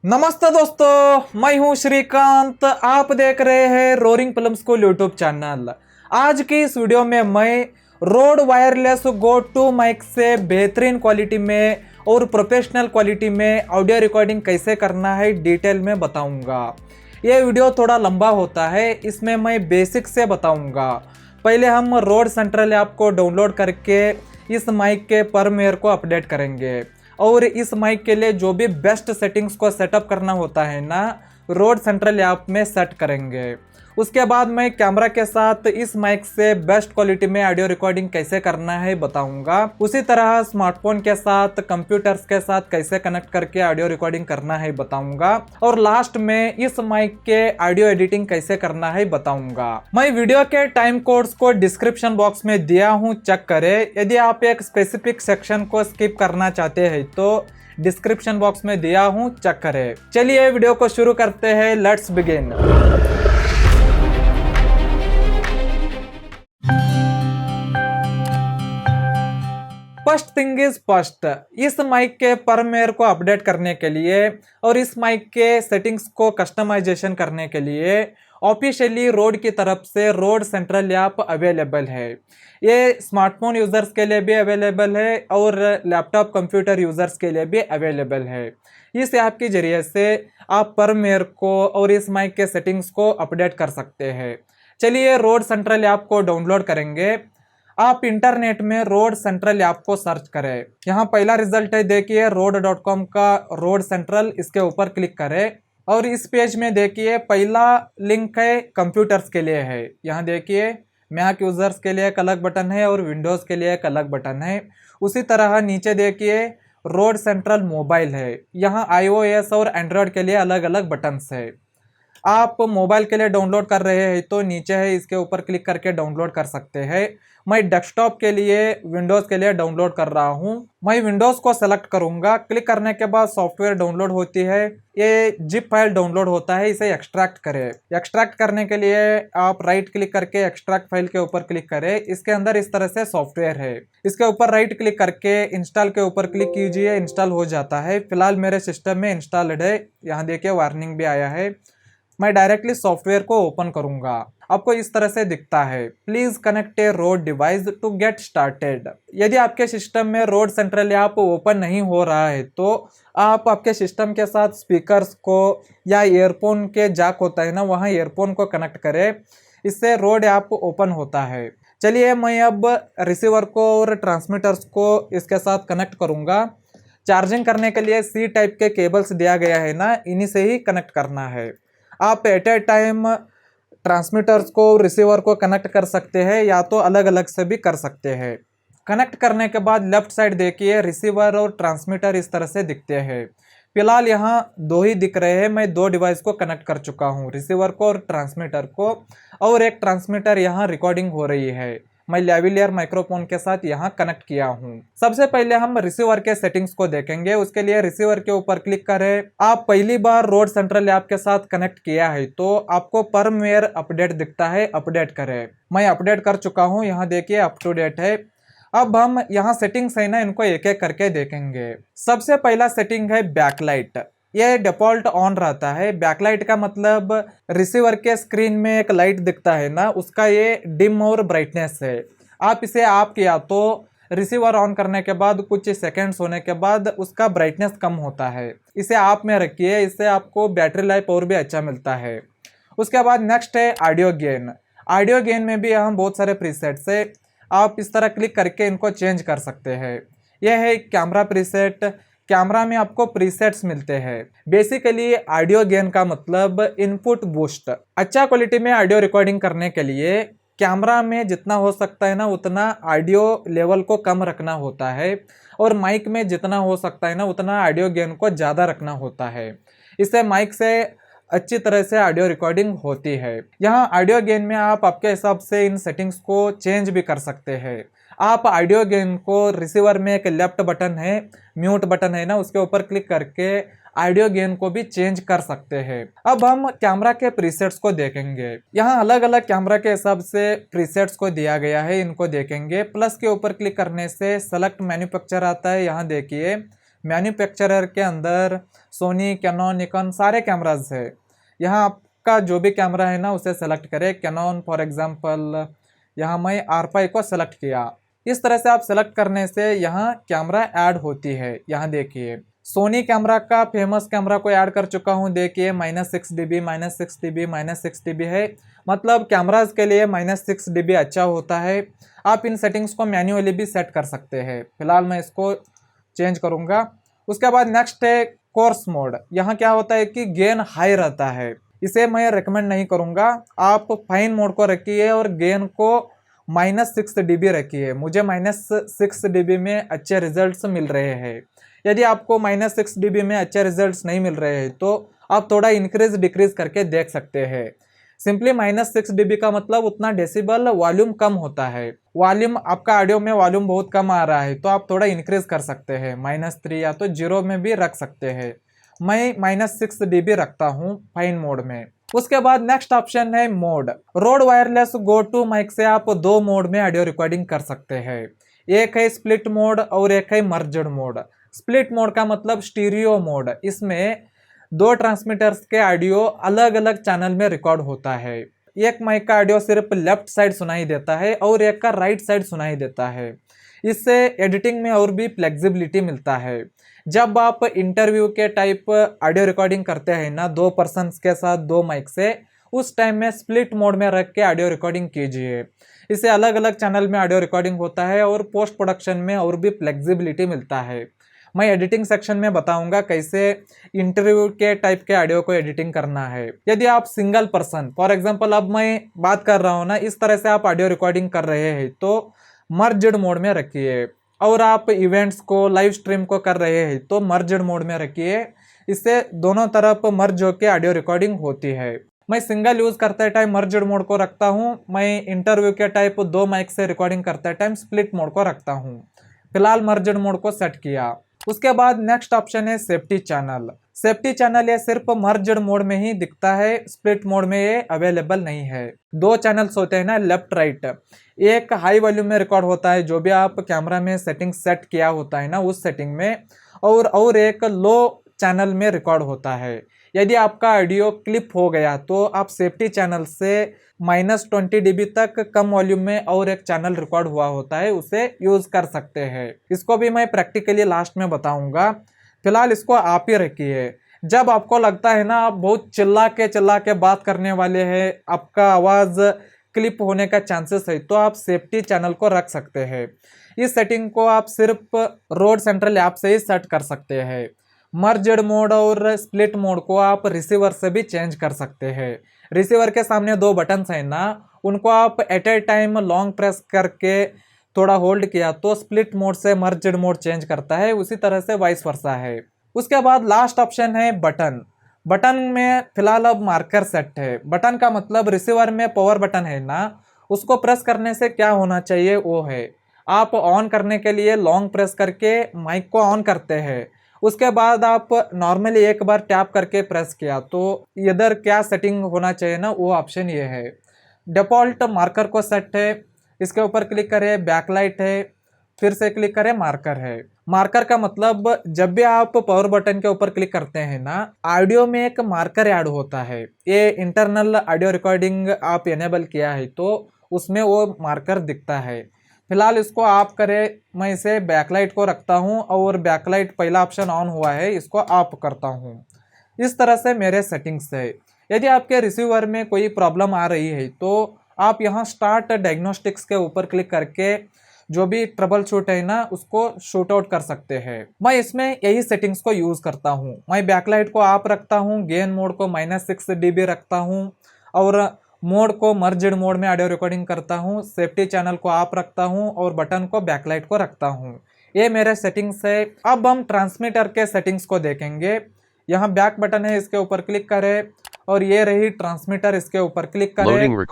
नमस्ते दोस्तों, मैं हूं श्रीकांत। आप देख रहे हैं रोरिंग फिल्म्स को यूट्यूब चैनल। आज की इस वीडियो में मैं Rode wireless go two mic से बेहतरीन क्वालिटी में और प्रोफेशनल क्वालिटी में ऑडियो रिकॉर्डिंग कैसे करना है डिटेल में बताऊंगा। ये वीडियो थोड़ा लंबा होता है, इसमें मैं बेसिक से बताऊंगा। पहले हम रोड सेंट्रल ऐप को डाउनलोड करके इस माइक के फर्मवेयर को अपडेट करेंगे और इस माइक के लिए जो भी बेस्ट सेटिंग्स को सेटअप करना होता है ना, रोड सेंट्रल ऐप में सेट करेंगे। उसके बाद मैं कैमरा के साथ इस माइक से बेस्ट क्वालिटी में ऑडियो रिकॉर्डिंग कैसे करना है बताऊंगा। उसी तरह स्मार्टफोन के साथ, कंप्यूटर्स के साथ कैसे कनेक्ट करके ऑडियो रिकॉर्डिंग करना है बताऊंगा। और लास्ट में इस माइक के ऑडियो एडिटिंग कैसे करना है बताऊंगा। मैं वीडियो के टाइम कोड्स को डिस्क्रिप्शन बॉक्स में दिया हूँ, चेक करें। यदि आप एक स्पेसिफिक सेक्शन को स्किप करना चाहते हैं तो डिस्क्रिप्शन बॉक्स में दिया हूँ, चेक करें। चलिए वीडियो को शुरू करते हैं, let's begin. First thing is first, इस माइक के फर्मवेयर को अपडेट करने के लिए और इस माइक के सेटिंग्स को कस्टमाइजेशन करने के लिए ऑफिशियली रोड की तरफ से रोड सेंट्रल ऐप अवेलेबल है। ये स्मार्टफोन यूजर्स के लिए भी अवेलेबल है और लैपटॉप कंप्यूटर यूजर्स के लिए भी अवेलेबल है। इस ऐप के जरिए से आप फर्मवेयर को और इस माइक के सेटिंग्स को अपडेट कर सकते हैं। चलिए रोड सेंट्रल ऐप को डाउनलोड करेंगे। आप इंटरनेट में रोड सेंट्रल ऐप को सर्च करें। यहाँ पहला रिजल्ट है, देखिए road.com का रोड सेंट्रल। इसके ऊपर क्लिक करें और इस पेज में देखिए पहला लिंक है कंप्यूटर्स के लिए है। यहाँ देखिए मैक यूजर्स के लिए एक अलग बटन है और विंडोज के लिए एक अलग बटन है। उसी तरह नीचे देखिए रोड सेंट्रल मोबाइल है। यहाँ iOS और एंड्रॉयड के लिए अलग अलग बटन्स है। आप मोबाइल के लिए डाउनलोड कर रहे हैं तो नीचे है, इसके ऊपर क्लिक करके डाउनलोड कर सकते हैं। मैं डेस्कटॉप के लिए, विंडोज़ के लिए डाउनलोड कर रहा हूं। मैं विंडोज़ को सेलेक्ट करूंगा। क्लिक करने के बाद सॉफ्टवेयर डाउनलोड होती है। ये जिप फाइल डाउनलोड होता है, इसे एक्सट्रैक्ट करें। एक्सट्रैक्ट करने के लिए आप राइट क्लिक करके एक्सट्रैक्ट फाइल के ऊपर क्लिक करें। इसके अंदर इस तरह से सॉफ्टवेयर है। इसके ऊपर राइट क्लिक करके इंस्टॉल के ऊपर क्लिक कीजिए, इंस्टॉल हो जाता है। फिलहाल मेरे सिस्टम में इंस्टॉल्ड है। यहाँ देखिए वार्निंग भी आया है। मैं डायरेक्टली सॉफ्टवेयर को ओपन करूंगा। आपको इस तरह से दिखता है, please connect a Rode device to get started. यदि आपके सिस्टम में रोड सेंट्रल ऐप ओपन नहीं हो रहा है तो आप आपके सिस्टम के साथ स्पीकर्स को या ईयरफोन के जैक होता है ना, वहाँ ईयरफोन को कनेक्ट करें। इससे रोड ऐप ओपन होता है। चलिए मैं अब रिसीवर को और ट्रांसमीटर्स को इसके साथ कनेक्ट करूंगा। चार्जिंग करने के लिए सी टाइप के केबल्स दिया गया है ना, इन्हीं से ही कनेक्ट करना है। आप एट ए टाइम ट्रांसमीटर्स को, रिसीवर को कनेक्ट कर सकते हैं या तो अलग अलग से भी कर सकते हैं। कनेक्ट करने के बाद लेफ्ट साइड देखिए रिसीवर और ट्रांसमीटर इस तरह से दिखते हैं। फिलहाल यहाँ दो ही दिख रहे हैं। मैं दो डिवाइस को कनेक्ट कर चुका हूँ, रिसीवर को और ट्रांसमीटर को, और एक ट्रांसमीटर यहाँ रिकॉर्डिंग हो रही है। मैं लेविलियर माइक्रोफोन के साथ यहाँ कनेक्ट किया हूँ। सबसे पहले हम रिसीवर के सेटिंग्स को देखेंगे। उसके लिए रिसीवर के ऊपर क्लिक करें। आप पहली बार रोड सेंट्रल ऐप के साथ कनेक्ट किया है तो आपको फर्मवेयर अपडेट दिखता है, अपडेट करें। मैं अपडेट कर चुका हूँ, यहाँ देखिए अप टू डेट है। अब हम यहाँ सेटिंग्स है ना, इनको एक एक करके देखेंगे। सबसे पहला सेटिंग है बैकलाइट। ये डिफॉल्ट ऑन रहता है। बैकलाइट का मतलब रिसीवर के स्क्रीन में एक लाइट दिखता है ना, उसका ये डिम और ब्राइटनेस है। आप इसे आप किया तो रिसीवर ऑन करने के बाद कुछ सेकंड्स होने के बाद उसका ब्राइटनेस कम होता है। इसे आप में रखिए, इससे आपको बैटरी लाइफ और भी अच्छा मिलता है। उसके बाद नेक्स्ट है ऑडियो गेन। ऑडियो गेन में भी यहाँ बहुत सारे प्रीसेट्स है। आप इस तरह क्लिक करके इनको चेंज कर सकते हैं। यह है कैमरा प्रीसेट। कैमरा में आपको प्रीसेट्स मिलते हैं। बेसिकली ऑडियो गेन का मतलब इनपुट बूस्ट। अच्छा क्वालिटी में ऑडियो रिकॉर्डिंग करने के लिए कैमरा में जितना हो सकता है ना उतना ऑडियो लेवल को कम रखना होता है, और माइक में जितना हो सकता है ना उतना ऑडियो गेन को ज़्यादा रखना होता है। इससे माइक से अच्छी तरह से ऑडियो रिकॉर्डिंग होती है। यहाँ ऑडियो गेन में आप आपके हिसाब से इन सेटिंग्स को चेंज भी कर सकते हैं। आप ऑडियो गेन को रिसीवर में एक लेफ्ट बटन है, म्यूट बटन है ना, उसके ऊपर क्लिक करके ऑडियो गेन को भी चेंज कर सकते हैं। अब हम कैमरा के प्रीसेट्स को देखेंगे। यहाँ अलग अलग कैमरा के हिसाब से प्रीसेट्स को दिया गया है, इनको देखेंगे। प्लस के ऊपर क्लिक करने से सेलेक्ट मैन्युफैक्चर आता है। यहाँ देखिए मैन्युफैक्चरर के अंदर सोनी, कैनन, निकॉन सारे कैमराज है। यहाँ आपका जो भी कैमरा है ना उसे सेलेक्ट करें। कैनन फॉर एग्जांपल यहाँ मैं R5 को सेलेक्ट किया। इस तरह से आप सेलेक्ट करने से यहाँ कैमरा ऐड होती है। यहाँ देखिए सोनी कैमरा का फेमस कैमरा को ऐड कर चुका हूँ। देखिए -6 dB, -6 dB, -6 dB है। मतलब कैमराज के लिए -6 dB अच्छा होता है। आप इन सेटिंग्स को मैन्युअली भी सेट कर सकते हैं। फिलहाल मैं इसको चेंज करूँगा। उसके बाद नेक्स्ट है कोर्स मोड। यहाँ क्या होता है कि गेन हाई रहता है, इसे मैं रिकमेंड नहीं करूँगा। आप फाइन मोड को रखिए और गेन को -6 dB रखिए। मुझे -6 dB में अच्छे रिजल्ट्स मिल रहे हैं। यदि आपको -6 dB में अच्छे रिजल्ट्स नहीं मिल रहे हैं तो आप थोड़ा इंक्रीज डिक्रीज करके देख सकते हैं। सिंपली -6 dB का मतलब उतना डेसिबल वॉल्यूम कम होता है। वॉल्यूम आपका ऑडियो में वॉल्यूम बहुत कम आ रहा है तो आप थोड़ा इंक्रीज कर सकते हैं, -3 या तो 0 में भी रख सकते हैं। मैं -6 dB रखता हूँ फाइन मोड में। उसके बाद नेक्स्ट ऑप्शन है mode. Rode wireless go two mic से आप दो मोड में ऑडियो रिकॉर्डिंग कर सकते हैं। एक है स्प्लिट मोड और एक है मर्जड मोड। स्प्लिट मोड का मतलब स्टीरियो मोड। इसमें दो ट्रांसमीटर्स के ऑडियो अलग अलग चैनल में रिकॉर्ड होता है। एक माइक का ऑडियो सिर्फ लेफ्ट साइड सुनाई देता है और एक का राइट साइड सुनाई देता है। इससे एडिटिंग में और भी फ्लेक्सिबिलिटी मिलता है। जब आप इंटरव्यू के टाइप ऑडियो रिकॉर्डिंग करते हैं ना दो पर्सन्स के साथ दो माइक से, उस टाइम में स्प्लिट मोड में रख के ऑडियो रिकॉर्डिंग कीजिए। इससे अलग अलग चैनल में ऑडियो रिकॉर्डिंग होता है और पोस्ट प्रोडक्शन में और भी फ्लेक्सिबिलिटी मिलता है। मैं एडिटिंग सेक्शन में बताऊंगा कैसे इंटरव्यू के टाइप के ऑडियो को एडिटिंग करना है। यदि आप सिंगल पर्सन फॉर एग्जांपल अब मैं बात कर रहा हूँ ना, इस तरह से आप ऑडियो रिकॉर्डिंग कर रहे हैं तो मर्जड मोड में रखिए। और आप इवेंट्स को लाइव स्ट्रीम को कर रहे हैं तो मर्जड मोड में रखिए। इससे दोनों तरफ मर्ज होकर ऑडियो रिकॉर्डिंग होती है। मैं सिंगल यूज करते टाइम मर्जड मोड को रखता हूँ। मैं इंटरव्यू के टाइप दो माइक से रिकॉर्डिंग करते टाइम स्प्लिट मोड को रखता हूँ। फिलहाल मर्जड मोड को सेट किया। उसके बाद नेक्स्ट ऑप्शन है सेफ्टी चैनल। सेफ्टी चैनल ये सिर्फ मर्जड मोड में ही दिखता है, स्प्लिट मोड में ये अवेलेबल नहीं है। दो चैनल्स होते हैं ना लेफ्ट राइट, एक हाई वॉल्यूम में रिकॉर्ड होता है जो भी आप कैमरा में सेटिंग सेट किया होता है ना उस सेटिंग में, और एक लो चैनल में रिकॉर्ड होता है। यदि आपका ऑडियो क्लिप हो गया तो आप सेफ्टी चैनल से -20 dB तक कम वॉल्यूम में और एक चैनल रिकॉर्ड हुआ होता है उसे यूज कर सकते हैं। इसको भी मैं प्रैक्टिकली लास्ट में बताऊंगा। फिलहाल इसको आप ही रखिए। जब आपको लगता है ना आप बहुत चिल्ला के बात करने वाले हैं, आपका आवाज क्लिप होने का चांसेस है, तो आप सेफ्टी चैनल को रख सकते हैं। इस सेटिंग को आप सिर्फ रोड सेंट्रल ऐप से ही सेट कर सकते हैं। मर्जड मोड और स्प्लिट मोड को आप रिसीवर से भी चेंज कर सकते हैं। रिसीवर के सामने दो बटन्स हैं ना, उनको आप at a time long press करके थोड़ा होल्ड किया तो स्प्लिट मोड से मर्जड मोड चेंज करता है। उसी तरह से वाइस वर्सा है। उसके बाद लास्ट ऑप्शन है बटन। बटन में फिलहाल अब मार्कर सेट है। बटन का मतलब रिसीवर में पावर बटन है ना, उसको प्रेस करने से क्या होना चाहिए वो है, आप ऑन करने के लिए लॉन्ग प्रेस करके माइक को ऑन करते हैं। उसके बाद आप नॉर्मली एक बार टैप करके प्रेस किया तो इधर क्या सेटिंग होना चाहिए ना वो ऑप्शन ये है। डिफॉल्ट मार्कर को सेट है, इसके ऊपर क्लिक करें, बैकलाइट है, फिर से क्लिक करें, मार्कर है। मार्कर का मतलब जब भी आप पावर बटन के ऊपर क्लिक करते हैं ना, ऑडियो में एक मार्कर ऐड होता है। ये इंटरनल ऑडियो रिकॉर्डिंग आप इनेबल किया है तो उसमें वो मार्कर दिखता है। फिलहाल इसको आप करें, मैं इसे बैकलाइट को रखता हूं और बैकलाइट पहला ऑप्शन ऑन हुआ है, इसको ऑफ करता हूं। इस तरह से मेरे सेटिंग्स है। यदि आपके रिसीवर में कोई प्रॉब्लम आ रही है तो आप यहाँ स्टार्ट डायग्नोस्टिक्स के ऊपर क्लिक करके जो भी ट्रबल शूट है ना उसको शूट आउट कर सकते हैं। मैं इसमें यही सेटिंग्स को यूज करता हूँ। मैं बैकलाइट को आप रखता हूँ, गेन मोड को -6 dB रखता हूँ और मोड को मर्जड मोड में ऑडियो रिकॉर्डिंग करता हूँ। सेफ्टी चैनल को आप रखता हूँ और बटन को बैकलाइट को रखता हूँ। ये मेरे सेटिंग्स है। अब हम ट्रांसमीटर के सेटिंग्स को देखेंगे। यहाँ बैक बटन है, इसके ऊपर क्लिक करें और ये रही ट्रांसमीटर, इसके ऊपर क्लिक करें।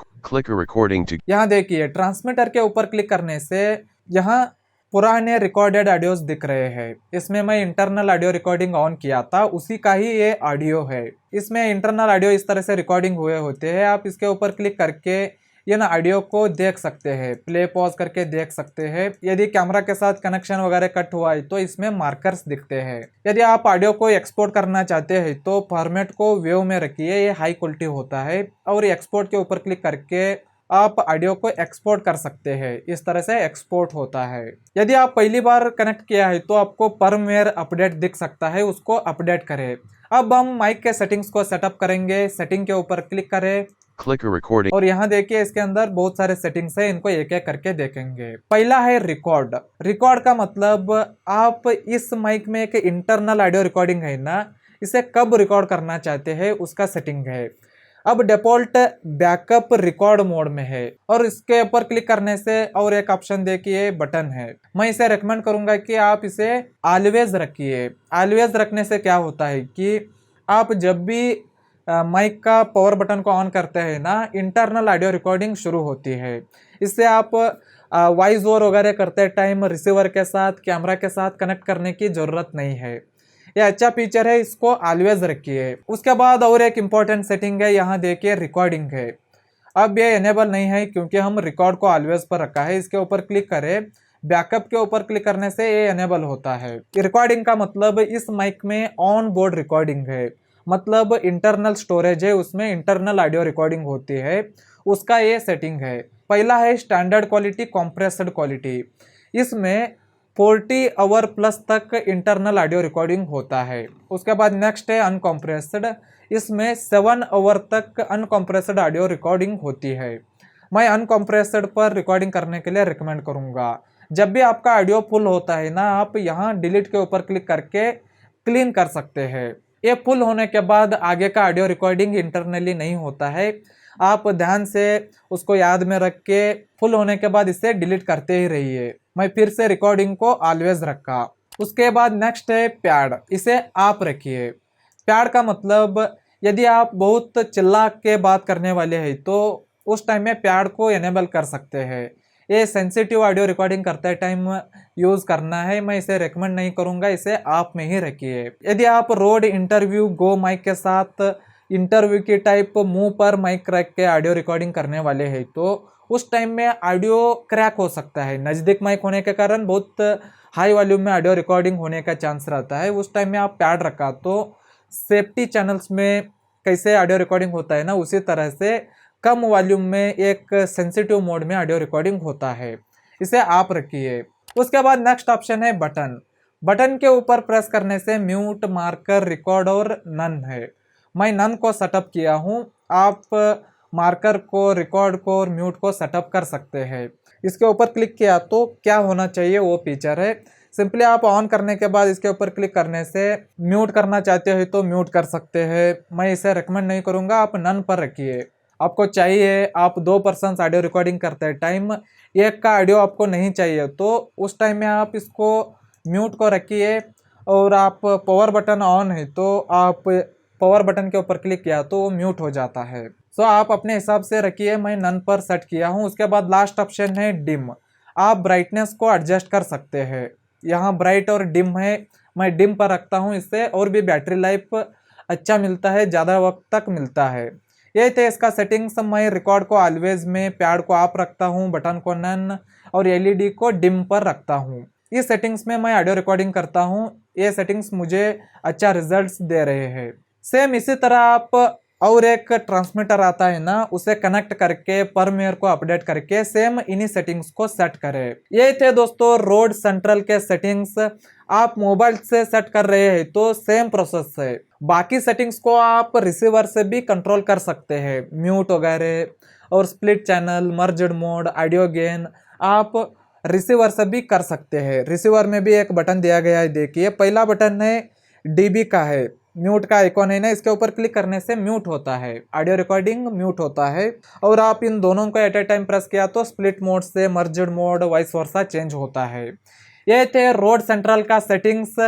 यहाँ देखिए ट्रांसमीटर के ऊपर क्लिक करने से यहाँ पुराने रिकॉर्डेड ऑडियोज दिख रहे हैं। इसमें मैं इंटरनल ऑडियो रिकॉर्डिंग ऑन किया था, उसी का ही ये ऑडियो है। इसमें इंटरनल ऑडियो इस तरह से रिकॉर्डिंग हुए होते हैं। आप इसके ऊपर क्लिक करके इन ऑडियो को देख सकते हैं, प्ले पॉज करके देख सकते हैं। यदि कैमरा के साथ कनेक्शन वगैरह कट हुआ है तो इसमें मार्कर्स दिखते हैं। यदि आप ऑडियो को एक्सपोर्ट करना चाहते हैं तो फॉर्मेट को वेव में रखिए, ये हाई क्वालिटी होता है, और एक्सपोर्ट के ऊपर क्लिक करके आप ऑडियो को एक्सपोर्ट कर सकते हैं। इस तरह से एक्सपोर्ट होता है। यदि आप पहली बार कनेक्ट किया है तो आपको फर्मवेयर अपडेट दिख सकता है, उसको अपडेट करें। अब हम माइक के सेटिंग्स को सेटअप करेंगे। सेटिंग के ऊपर क्लिक करें और यहाँ देखिए इसके अंदर बहुत सारे सेटिंग्स है, इनको एक एक करके देखेंगे। पहला है रिकॉर्ड। रिकॉर्ड का मतलब आप इस माइक में एक इंटरनल ऑडियो रिकॉर्डिंग है ना, इसे कब रिकॉर्ड करना चाहते हैं उसका सेटिंग है। अब डिफॉल्ट बैकअप रिकॉर्ड मोड में है, और इसके ऊपर क्लिक करने से और एक ऑप्शन देखिए बटन है। मैं इसे रेकमेंड करूंगा कि आप इसे ऑलवेज रखिए। ऑलवेज रखने से क्या होता है कि आप जब भी माइक का पावर बटन को ऑन करते हैं ना, इंटरनल ऑडियो रिकॉर्डिंग शुरू होती है। इससे आप वॉइस ओवर वगैरह करते टाइम रिसीवर के साथ, कैमरा के साथ कनेक्ट करने की जरूरत नहीं है। ये अच्छा फीचर है, इसको ऑलवेज रखिए। उसके बाद और एक इम्पॉर्टेंट सेटिंग है, यहाँ देखिए रिकॉर्डिंग है। अब ये एनेबल नहीं है क्योंकि हम रिकॉर्ड को ऑलवेज पर रखा है। इसके ऊपर क्लिक करें, बैकअप के ऊपर क्लिक करने से ये एनेबल होता है। रिकॉर्डिंग का मतलब इस माइक में ऑन बोर्ड रिकॉर्डिंग है, मतलब इंटरनल स्टोरेज है, उसमें इंटरनल ऑडियो रिकॉर्डिंग होती है, उसका ये सेटिंग है। पहला है स्टैंडर्ड क्वालिटी, कॉम्प्रेस्ड क्वालिटी। इसमें 40 आवर प्लस तक इंटरनल ऑडियो रिकॉर्डिंग होता है। उसके बाद नेक्स्ट है अनकॉम्प्रेस्ड। इसमें 7 आवर तक अनकॉम्प्रेस्ड ऑडियो रिकॉर्डिंग होती है। मैं अनकॉम्प्रेस्ड पर रिकॉर्डिंग करने के लिए रिकमेंड करूंगा। जब भी आपका ऑडियो फुल होता है ना, आप यहाँ डिलीट के ऊपर क्लिक करके क्लीन कर सकते हैं। ये फुल होने के बाद आगे का ऑडियो रिकॉर्डिंग इंटरनली नहीं होता है। आप ध्यान से उसको याद में रख के फुल होने के बाद इसे डिलीट करते ही रहिए। मैं फिर से रिकॉर्डिंग को ऑलवेज रखा। उसके बाद नेक्स्ट है पैड, इसे आप रखिए। पैड का मतलब यदि आप बहुत चिल्ला के बात करने वाले हैं तो उस टाइम में पैड को एनेबल कर सकते हैं। ये सेंसिटिव ऑडियो रिकॉर्डिंग करते टाइम यूज करना है, मैं इसे रेकमेंड नहीं करूंगा, इसे आप में ही रखिए। यदि आप रोड इंटरव्यू गो माइक के साथ इंटरव्यू की टाइप मुंह पर माइक रख के ऑडियो रिकॉर्डिंग करने वाले हैं तो उस टाइम में ऑडियो क्रैक हो सकता है। नज़दीक माइक होने के कारण बहुत हाई वॉल्यूम में ऑडियो रिकॉर्डिंग होने का चांस रहता है। उस टाइम में आप पैड रखा तो सेफ्टी चैनल्स में कैसे ऑडियो रिकॉर्डिंग होता है ना, उसी तरह से कम वॉल्यूम में एक सेंसिटिव मोड में ऑडियो रिकॉर्डिंग होता है। इसे आप रखिए। उसके बाद नेक्स्ट ऑप्शन है बटन। बटन के ऊपर प्रेस करने से म्यूट, मार्कर, रिकॉर्ड और नन है। मैं नन को सेटअप किया हूँ। आप मार्कर को, रिकॉर्ड को और म्यूट को सेटअप कर सकते हैं। इसके ऊपर क्लिक किया तो क्या होना चाहिए वो फीचर है। सिंपली आप ऑन करने के बाद इसके ऊपर क्लिक करने से म्यूट करना चाहते हो तो म्यूट कर सकते हैं। मैं इसे रिकमेंड नहीं करूँगा, आप नन पर रखिए। आपको चाहिए, आप 2 पर्सन ऑडियो रिकॉर्डिंग करते हैं टाइम एक का ऑडियो आपको नहीं चाहिए तो उस टाइम में आप इसको म्यूट को रखिए। और आप पावर बटन ऑन है तो आप पावर बटन के ऊपर क्लिक किया तो वो म्यूट हो जाता है। सो आप अपने हिसाब से रखिए, मैं नन पर सेट किया हूँ। उसके बाद लास्ट ऑप्शन है डिम। आप ब्राइटनेस को एडजस्ट कर सकते हैं। यहाँ ब्राइट और डिम है, मैं डिम पर रखता हूँ। इससे और भी बैटरी लाइफ अच्छा मिलता है, ज़्यादा वक्त तक मिलता है। ये थे इसका सेटिंग्स। मैं रिकॉर्ड को ऑलवेज में, पैड को आप रखता हूँ, बटन को नन और एलईडी को डिम पर रखता हूँ। इस सेटिंग्स में मैं ऑडियो रिकॉर्डिंग करता हूँ। ये सेटिंग्स मुझे अच्छा रिजल्ट्स दे रहे हैं। सेम इसी तरह आप और एक ट्रांसमीटर आता है ना, उसे कनेक्ट करके फर्मवेयर को अपडेट करके सेम इन्हीं सेटिंग्स को सेट करें। ये थे दोस्तों रोड सेंट्रल के सेटिंग्स। आप मोबाइल से सेट कर रहे हैं तो सेम प्रोसेस है। बाकी सेटिंग्स को आप रिसीवर से भी कंट्रोल कर सकते हैं, म्यूट वगैरह और split channel, merged mode, audio gain आप रिसीवर से भी कर सकते हैं। रिसीवर में भी एक बटन दिया गया है, देखिए पहला बटन है डीबी का है, म्यूट का आइकॉन है ना, इसके ऊपर क्लिक करने से म्यूट होता है, ऑडियो रिकॉर्डिंग म्यूट होता है। और आप इन दोनों को एट ए टाइम प्रेस किया तो स्प्लिट मोड से merged mode, vice versa change होता है। ये थे रोड सेंट्रल का सेटिंग्स।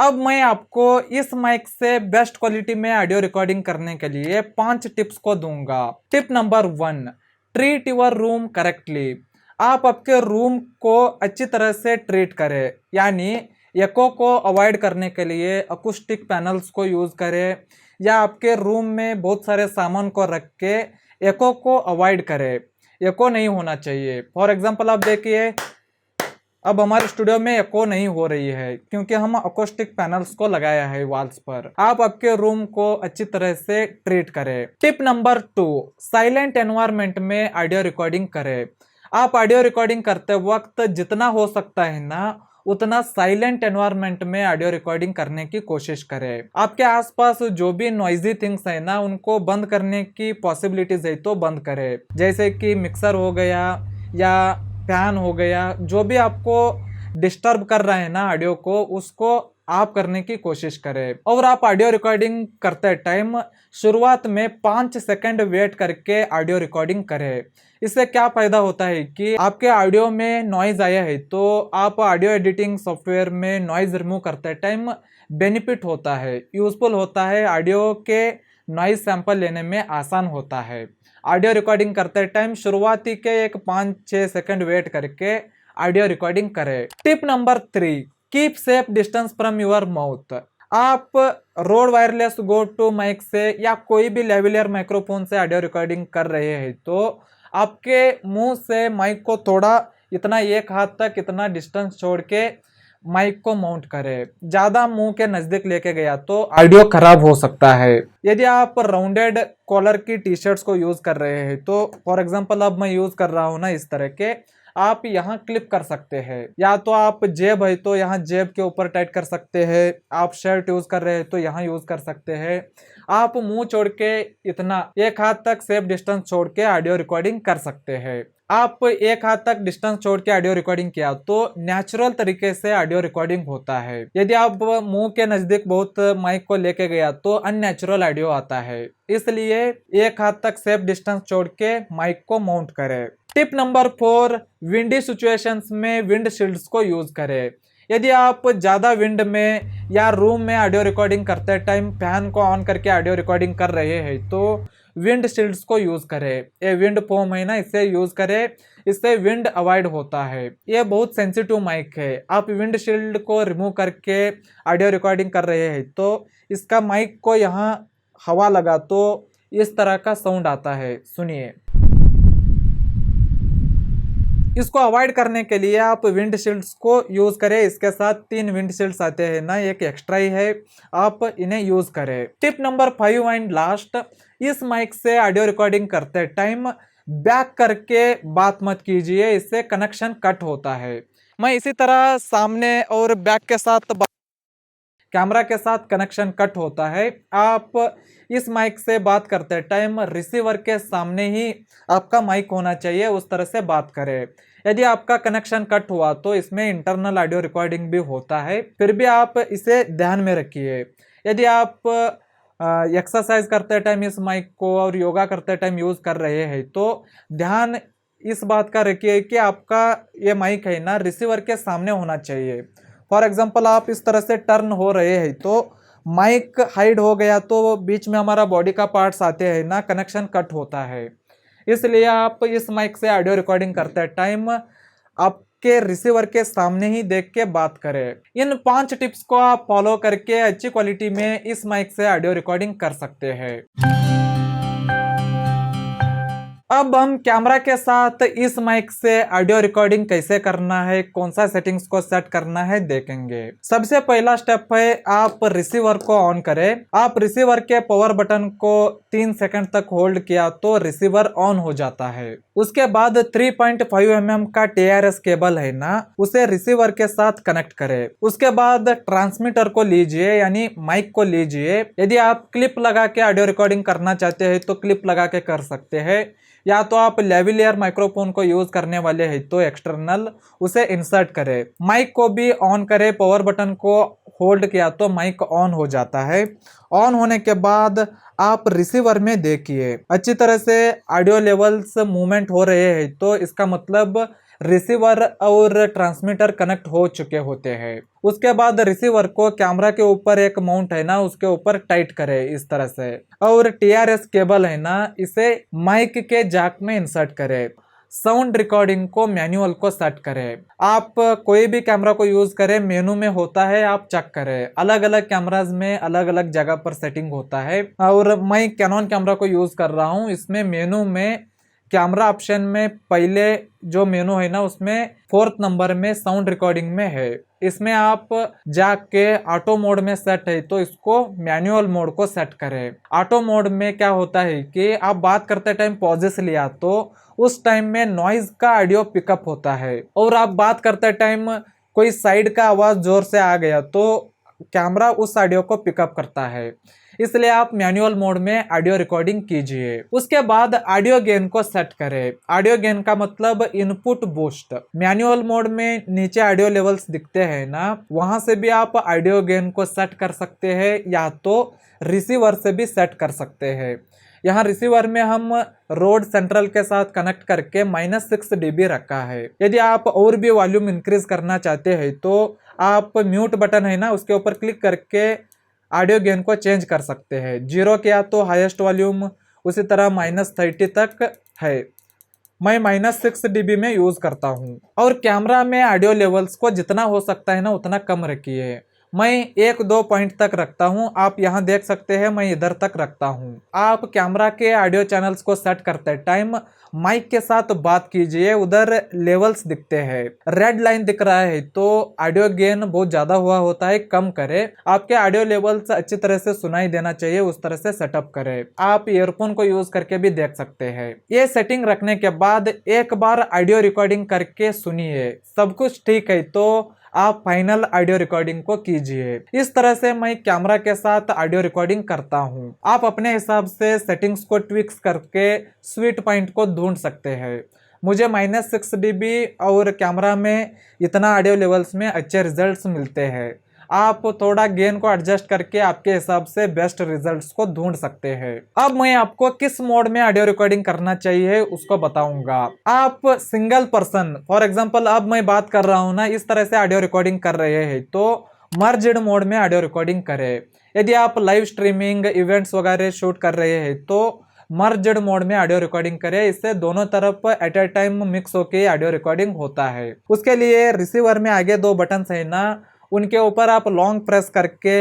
अब मैं आपको इस माइक से बेस्ट क्वालिटी में ऑडियो रिकॉर्डिंग करने के लिए 5 टिप्स को दूंगा। Tip number 1, treat your room correctly. आप आपके रूम को अच्छी तरह से ट्रीट करें, यानी एको को अवॉइड करने के लिए अकूस्टिक पैनल्स को यूज़ करें। या आपके रूम में बहुत सारे सामान को रख के एको को अवॉइड करें। एको नहीं होना चाहिए। फॉर एग्जांपल आप देखिए, अब हमारे स्टूडियो में एको नहीं हो रही है क्योंकि हम अकोस्टिक पैनल्स को लगाया है वॉल्स पर। आप आपके रूम को अच्छी तरह से ट्रीट करें। टिप नंबर 2, साइलेंट एनवायरनमेंट में ऑडियो रिकॉर्डिंग करें। आप ऑडियो रिकॉर्डिंग करते वक्त जितना हो सकता है ना उतना साइलेंट एनवायरनमेंट में ऑडियो रिकॉर्डिंग करने की कोशिश करें। आपके आसपास जो भी नॉइजी थिंग्स है ना उनको बंद करने की पॉसिबिलिटीज है तो बंद करें, जैसे कि मिक्सर हो गया या फैन हो गया। जो भी आपको डिस्टर्ब कर रहा है ना ऑडियो को, उसको आप करने की कोशिश करें। और आप ऑडियो रिकॉर्डिंग करते टाइम शुरुआत में 5 सेकंड वेट करके ऑडियो रिकॉर्डिंग करें। इससे क्या फायदा होता है कि आपके ऑडियो में नॉइज आया है तो आप ऑडियो एडिटिंग सॉफ्टवेयर में नॉइज रिमूव करते टाइम बेनिफिट होता है, यूजफुल होता है, ऑडियो के नॉइज सैंपल लेने में आसान होता है। ऑडियो रिकॉर्डिंग करते टाइम शुरुआती के एक 5-6 सेकंड वेट करके ऑडियो रिकॉर्डिंग करें। Tip number 3, keep safe distance from your mouth. आप Rode wireless go two mic से या कोई भी लेवलियर माइक्रोफोन से ऑडियो रिकॉर्डिंग कर रहे हैं तो आपके मुंह से माइक को थोड़ा इतना एक हाथ तक इतना डिस्टेंस छोड़ के माइक को माउंट करें। ज्यादा मुंह के नजदीक लेके गया तो ऑडियो खराब हो सकता है। यदि आप राउंडेड कॉलर की टी शर्ट्स को यूज कर रहे हैं तो फॉर एग्जांपल अब मैं यूज कर रहा हूं ना इस तरह के, आप यहाँ क्लिप कर सकते हैं। या तो आप जेब है तो यहाँ जेब के ऊपर टाइट कर सकते हैं। आप शर्ट यूज कर रहे हैं तो यहाँ यूज कर सकते हैं। आप मुंह छोड़ के इतना एक हाथ तक सेफ डिस्टेंस छोड़ के ऑडियो रिकॉर्डिंग कर सकते हैं। आप एक हाथ तक डिस्टेंस छोड़ के ऑडियो रिकॉर्डिंग किया तो नेचुरल तरीके से ऑडियो रिकॉर्डिंग होता है। यदि आप मुंह के नजदीक बहुत माइक को लेके गया तो अननेचुरल ऑडियो आता है। इसलिए एक हाथ तक सेफ डिस्टेंस छोड़ के माइक को माउंट करें। टिप नंबर 4, विंडी सिचुएशंस में विंड शील्ड्स को यूज करें। यदि आप ज़्यादा विंड में या रूम में ऑडियो रिकॉर्डिंग करते टाइम फैन को ऑन करके ऑडियो रिकॉर्डिंग कर रहे हैं तो विंड शील्ड्स को यूज़ करें। ये विंड फोम है ना, इससे यूज़ करें, इससे विंड अवॉइड होता है। ये बहुत सेंसिटिव माइक है। आप विंड शील्ड को रिमूव करके ऑडियो रिकॉर्डिंग कर रहे हैं तो इसका माइक को यहाँ हवा लगा तो इस तरह का साउंड आता है, सुनिए। इसको अवॉइड करने के लिए आप विंड शील्ड्स को यूज करें। इसके साथ 3 विंड शील्ड्स आते हैं ना, एक एक्स्ट्रा ही है, आप इन्हें यूज करें। टिप नंबर 5 एंड लास्ट, इस माइक से ऑडियो रिकॉर्डिंग करते टाइम बैक करके बात मत कीजिए, इससे कनेक्शन कट होता है। मैं इसी तरह सामने और बैक के साथ कैमरा के साथ कनेक्शन कट होता है। आप इस माइक से बात करते टाइम रिसीवर के सामने ही आपका माइक होना चाहिए, उस तरह से बात करें। यदि आपका कनेक्शन कट हुआ तो इसमें इंटरनल ऑडियो रिकॉर्डिंग भी होता है, फिर भी आप इसे ध्यान में रखिए। यदि आप एक्सरसाइज करते टाइम इस माइक को और योगा करते टाइम यूज कर रहे हैं तो ध्यान इस बात का रखिए कि आपका ये माइक है ना रिसीवर के सामने होना चाहिए। फॉर एग्जाम्पल आप इस तरह से टर्न हो रहे हैं तो माइक हाइड हो गया तो बीच में हमारा बॉडी का पार्ट्स आते हैं ना, कनेक्शन कट होता है। इसलिए आप इस माइक से ऑडियो रिकॉर्डिंग करते टाइम आपके रिसीवर के सामने ही देख के बात करें। इन 5 टिप्स को आप फॉलो करके अच्छी क्वालिटी में इस माइक से ऑडियो रिकॉर्डिंग कर सकते हैं। अब हम कैमरा के साथ इस माइक से ऑडियो रिकॉर्डिंग कैसे करना है, कौन सा सेटिंग्स को सेट करना है देखेंगे। सबसे पहला स्टेप है आप रिसीवर को ऑन करें। आप रिसीवर के पावर बटन को 3 सेकंड तक होल्ड किया तो रिसीवर ऑन हो जाता है। उसके बाद 3.5 mm का TRS केबल है ना, उसे रिसीवर के साथ कनेक्ट करें। उसके बाद ट्रांसमीटर को लीजिए यानी माइक को लीजिए। यदि आप क्लिप लगा के ऑडियो रिकॉर्डिंग करना चाहते हैं तो क्लिप लगा के कर सकते हैं, या तो आप लेवलियर माइक्रोफोन को यूज करने वाले हैं तो एक्सटर्नल उसे इंसर्ट करें। माइक को भी ऑन करें, पावर बटन को होल्ड किया तो माइक ऑन हो जाता है। ऑन होने के बाद आप रिसीवर में देखिए अच्छी तरह से ऑडियो लेवल्स मूवमेंट हो रहे हैं तो इसका मतलब रिसीवर और ट्रांसमीटर कनेक्ट हो चुके होते हैं। उसके बाद रिसीवर को कैमरा के ऊपर एक माउंट है ना, उसके ऊपर टाइट करें इस तरह से, और TRS केबल है ना, इसे माइक के जैक में इंसर्ट करें। साउंड रिकॉर्डिंग को मैनुअल को सेट करें। आप कोई भी कैमरा को यूज करें, मेनू में होता है, आप चेक करें। अलग अलग कैमराज में अलग अलग जगह पर सेटिंग होता है और मैं कैनन कैमरा को यूज कर रहा हूं। इसमें मेनू में कैमरा ऑप्शन में पहले जो मेनू है ना, उसमें 4th नंबर में साउंड रिकॉर्डिंग में है। इसमें आप जाके ऑटो मोड में सेट है तो इसको मैनुअल मोड को सेट करें। ऑटो मोड में क्या होता है कि आप बात करते टाइम पॉजेस लिया तो उस टाइम में नॉइज का ऑडियो पिकअप होता है, और आप बात करते टाइम कोई साइड का आवाज जोर से आ गया तो कैमरा उस ऑडियो को पिकअप करता है। इसलिए आप मैनुअल मोड में ऑडियो रिकॉर्डिंग कीजिए। उसके बाद ऑडियो गेन को सेट करें। ऑडियो गेन का मतलब इनपुट बूस्ट। मैनुअल मोड में नीचे ऑडियो लेवल्स दिखते हैं ना, वहां से भी आप ऑडियो गेन को सेट कर सकते हैं या तो रिसीवर से भी सेट कर सकते हैं। यहाँ रिसीवर में हम रोड सेंट्रल के साथ कनेक्ट करके -6 dB रखा है। यदि आप और भी वॉल्यूम इंक्रीज करना चाहते हैं तो आप म्यूट बटन है ना, उसके ऊपर क्लिक करके ऑडियो गेन को चेंज कर सकते हैं। 0 किया तो हाईएस्ट वॉल्यूम, उसी तरह -30 तक है। मैं -6 dB में यूज करता हूँ। और कैमरा में ऑडियो लेवल्स को जितना हो सकता है ना उतना कम रखिए। मैं 1-2 पॉइंट तक रखता हूं। आप यहां देख सकते हैं मैं इधर तक रखता हूं। आप कैमरा के ऑडियो चैनल्स को सेट करते टाइम माइक के साथ बात कीजिए, उधर लेवल्स दिखते हैं। रेड लाइन दिख रहा है तो ऑडियो गेन बहुत ज्यादा हुआ होता है, कम करें। आपके ऑडियो लेवल्स अच्छी तरह से सुनाई देना चाहिए, उस तरह से सेटअप करें। आप ईयरफोन को यूज करके भी देख सकते हैं। ये सेटिंग रखने के बाद एक बार ऑडियो रिकॉर्डिंग करके सुनिए। सब कुछ ठीक है तो आप फाइनल ऑडियो रिकॉर्डिंग को कीजिए। इस तरह से मैं कैमरा के साथ ऑडियो रिकॉर्डिंग करता हूं। आप अपने हिसाब से सेटिंग्स को ट्विक्स करके स्वीट पॉइंट को ढूंढ सकते हैं। मुझे -6 dB और कैमरा में इतना ऑडियो लेवल्स में अच्छे रिजल्ट्स मिलते हैं। आप थोड़ा गेन को एडजस्ट करके आपके हिसाब से बेस्ट रिजल्ट्स को ढूंढ सकते हैं। अब मैं आपको किस मोड में ऑडियो रिकॉर्डिंग करना चाहिए उसको बताऊंगा। आप सिंगल पर्सन, फॉर एग्जांपल अब मैं बात कर रहा हूं ना, इस तरह से ऑडियो रिकॉर्डिंग कर रहे हैं तो मर्ज्ड मोड में ऑडियो रिकॉर्डिंग करें। यदि आप लाइव स्ट्रीमिंग इवेंट्स वगैरह शूट कर रहे हैं तो मर्ज्ड मोड में ऑडियो रिकॉर्डिंग करें। इससे दोनों तरफ एट ए टाइम मिक्स होके ऑडियो रिकॉर्डिंग होता है। उसके लिए रिसीवर में आगे 2 बटन है ना, उनके ऊपर आप लॉन्ग प्रेस करके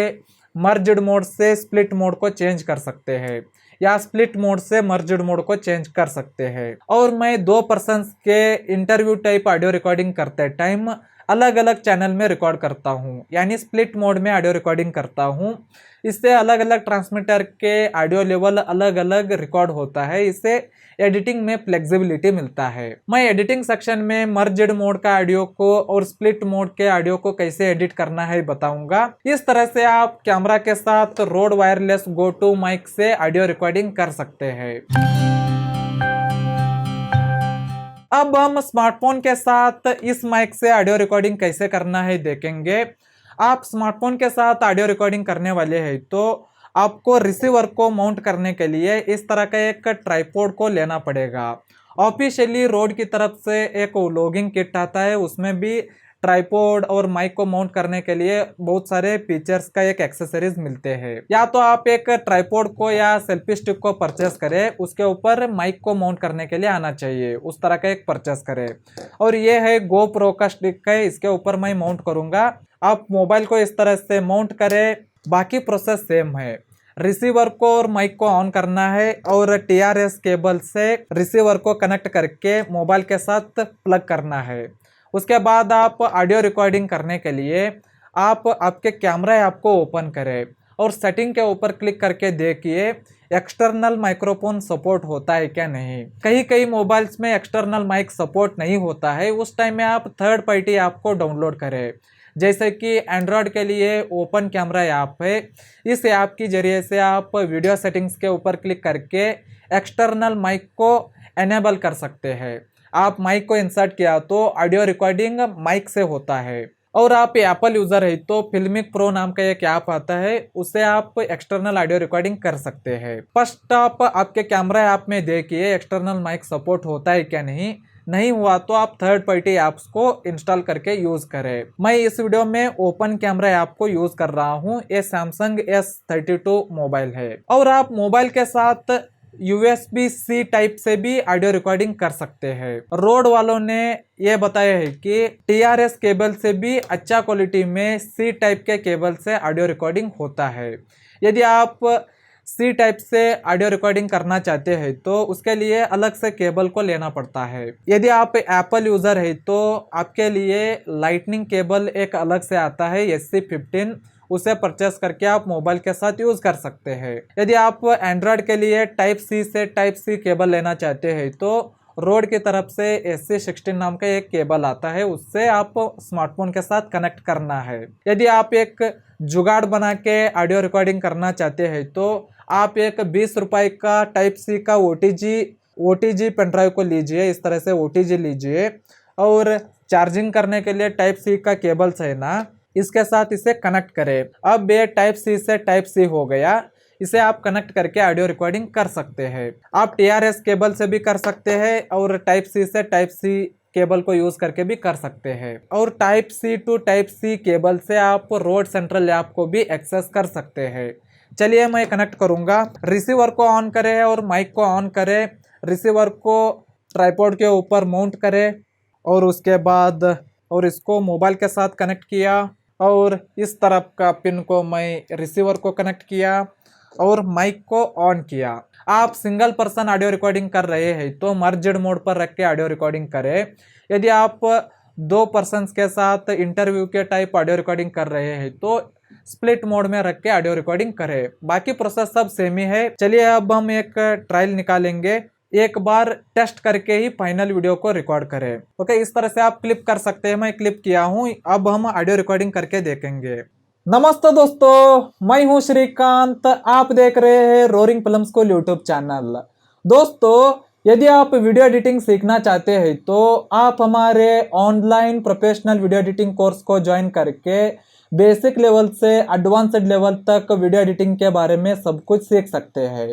मर्ज्ड मोड से स्प्लिट मोड को चेंज कर सकते हैं या स्प्लिट मोड से मर्ज्ड मोड को चेंज कर सकते हैं। और मैं 2 पर्सन्स के इंटरव्यू टाइप ऑडियो रिकॉर्डिंग करते टाइम अलग अलग चैनल में रिकॉर्ड करता हूँ, यानी स्प्लिट मोड में ऑडियो रिकॉर्डिंग करता हूँ। इससे अलग अलग ट्रांसमीटर के ऑडियो लेवल अलग अलग रिकॉर्ड होता है। इससे एडिटिंग में फ्लेक्सिबिलिटी मिलता है। मैं एडिटिंग सेक्शन में मर्ज्ड मोड का ऑडियो को और स्प्लिट मोड के ऑडियो को कैसे एडिट करना है बताऊंगा। इस तरह से आप कैमरा के साथ Rode wireless go two mic से ऑडियो रिकॉर्डिंग कर सकते हैं। अब हम स्मार्टफोन के साथ इस माइक से ऑडियो रिकॉर्डिंग कैसे करना है देखेंगे। आप स्मार्टफोन के साथ ऑडियो रिकॉर्डिंग करने वाले हैं तो आपको रिसीवर को माउंट करने के लिए इस तरह का एक ट्राइपॉड को लेना पड़ेगा। ऑफिशियली रोड की तरफ से एक लॉगिंग किट आता है, उसमें भी ट्राइपॉड और माइक को माउंट करने के लिए बहुत सारे फीचर्स का एक एक्सेसरीज मिलते हैं। या तो आप एक ट्राइपॉड को या सेल्फी स्टिक को परचेस करें, उसके ऊपर माइक को माउंट करने के लिए आना चाहिए, उस तरह का एक परचेस करें। और ये है GoPro का स्टिक है, इसके ऊपर मैं माउंट करूंगा। आप मोबाइल को इस तरह से माउंट करें। बाकी प्रोसेस सेम है। रिसीवर को और माइक को ऑन करना है और TRS केबल से रिसीवर को कनेक्ट करके मोबाइल के साथ प्लग करना है। उसके बाद आप ऑडियो रिकॉर्डिंग करने के लिए आप आपके कैमरा ऐप को ओपन करें और सेटिंग के ऊपर क्लिक करके देखिए एक्सटर्नल माइक्रोफोन सपोर्ट होता है क्या नहीं। कई मोबाइल्स में एक्सटर्नल माइक सपोर्ट नहीं होता है, उस टाइम में आप थर्ड पार्टी ऐप को डाउनलोड करें। जैसे कि एंड्रॉयड के लिए ओपन कैमरा ऐप है, इस ऐप की जरिए से आप वीडियो सेटिंग्स के ऊपर क्लिक करके एक्सटर्नल माइक को एनेबल कर सकते हैं। आप माइक को इंसर्ट किया तो ऑडियो रिकॉर्डिंग माइक से होता है। और आप एप्पल यूजर है तो फिल्मिक प्रो नाम का एक ऐप आता है, उससे आप एक्सटर्नल ऑडियो रिकॉर्डिंग कर सकते हैं। फर्स्ट आप आपके कैमरा ऐप में देखिए एक्सटर्नल माइक सपोर्ट होता है क्या नहीं हुआ तो आप थर्ड पार्टी ऐप्स को इंस्टॉल करके यूज करें। मैं इस वीडियो में ओपन कैमरा ऐप को यूज कर रहा हूं। ये सैमसंग S32 मोबाइल है और आप मोबाइल के साथ USB C टाइप से भी ऑडियो रिकॉर्डिंग कर सकते हैं। रोड वालों ने ये बताया है कि TRS केबल से भी अच्छा क्वालिटी में C टाइप के केबल से ऑडियो रिकॉर्डिंग होता है। यदि आप C टाइप से ऑडियो रिकॉर्डिंग करना चाहते हैं तो उसके लिए अलग से केबल को लेना पड़ता है। यदि आप एप्पल यूज़र है तो आपके लिए लाइटनिंग केबल एक अलग से आता है SC15, उसे परचेस करके आप मोबाइल के साथ यूज़ कर सकते हैं। यदि आप एंड्रॉयड के लिए टाइप सी से टाइप सी केबल लेना चाहते हैं तो रोड की तरफ से SC16 नाम का एक केबल आता है, उससे आप स्मार्टफोन के साथ कनेक्ट करना है। यदि आप एक जुगाड़ बना के ऑडियो रिकॉर्डिंग करना चाहते हैं तो आप एक 20 रुपए का टाइप सी का OTG पेन ड्राइव को लीजिए, इस तरह से OTG लीजिए और चार्जिंग करने के लिए टाइप सी का केबल्स है ना, इसके साथ इसे कनेक्ट करें। अब ये टाइप सी से टाइप सी हो गया, इसे आप कनेक्ट करके ऑडियो रिकॉर्डिंग कर सकते हैं। आप TRS केबल से भी कर सकते हैं और टाइप सी से टाइप सी केबल को यूज करके भी कर सकते हैं। और type C to type C cable से आप रोड सेंट्रल लैब को भी एक्सेस कर सकते हैं। चलिए मैं कनेक्ट करूंगा। रिसीवर को ऑन करें और माइक को ऑन करें। रिसीवर को ट्राइपॉड के ऊपर माउंट करें और उसके बाद और इसको मोबाइल के साथ कनेक्ट किया और इस तरफ का पिन को मैं रिसीवर को कनेक्ट किया और माइक को ऑन किया। आप सिंगल पर्सन ऑडियो रिकॉर्डिंग कर रहे हैं तो मर्ज्ड मोड पर रख के ऑडियो रिकॉर्डिंग करें। यदि आप 2 पर्सन्स के साथ इंटरव्यू के टाइप ऑडियो रिकॉर्डिंग कर रहे हैं तो स्प्लिट मोड में रख के ऑडियो रिकॉर्डिंग करें। बाकी प्रोसेस सब सेम ही है। चलिए अब हम एक ट्रायल निकालेंगे, एक बार टेस्ट करके ही फाइनल वीडियो को रिकॉर्ड करें। ओके, इस तरह से आप क्लिप कर सकते हैं। मैं क्लिप किया हूं, अब हम ऑडियो रिकॉर्डिंग करके देखेंगे। नमस्ते दोस्तों, मैं हूं श्रीकांत, आप देख रहे हैं roaring film school YouTube channel. दोस्तों, यदि आप वीडियो एडिटिंग सीखना चाहते हैं तो आप हमारे online professional video editing course को ज्वाइन करके बेसिक लेवल से एडवांस्ड लेवल तक वीडियो एडिटिंग के बारे में सब कुछ सीख सकते हैं।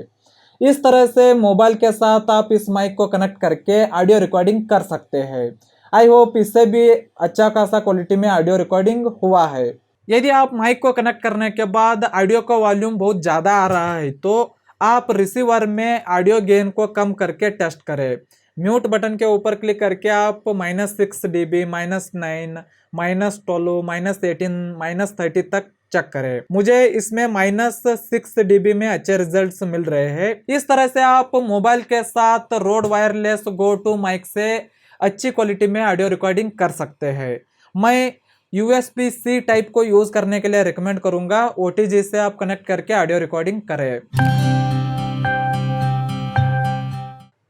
इस तरह से मोबाइल के साथ आप इस माइक को कनेक्ट करके ऑडियो रिकॉर्डिंग कर सकते हैं। आई होप इससे भी अच्छा खासा क्वालिटी में ऑडियो रिकॉर्डिंग हुआ है। यदि आप माइक को कनेक्ट करने के बाद ऑडियो का वॉल्यूम बहुत ज़्यादा आ रहा है तो आप रिसीवर में ऑडियो गेन को कम करके टेस्ट करें। म्यूट बटन के ऊपर क्लिक करके आप -6 dB, -9, -12, -18, -30 तक चेक करें। मुझे इसमें -6 dB में अच्छे रिजल्ट्स मिल रहे हैं। इस तरह से आप मोबाइल के साथ Rode wireless go two mic से अच्छी क्वालिटी में ऑडियो रिकॉर्डिंग कर सकते हैं। मैं USB C टाइप को यूज करने के लिए रिकमेंड करूंगा। OTG से आप कनेक्ट करके ऑडियो रिकॉर्डिंग करें।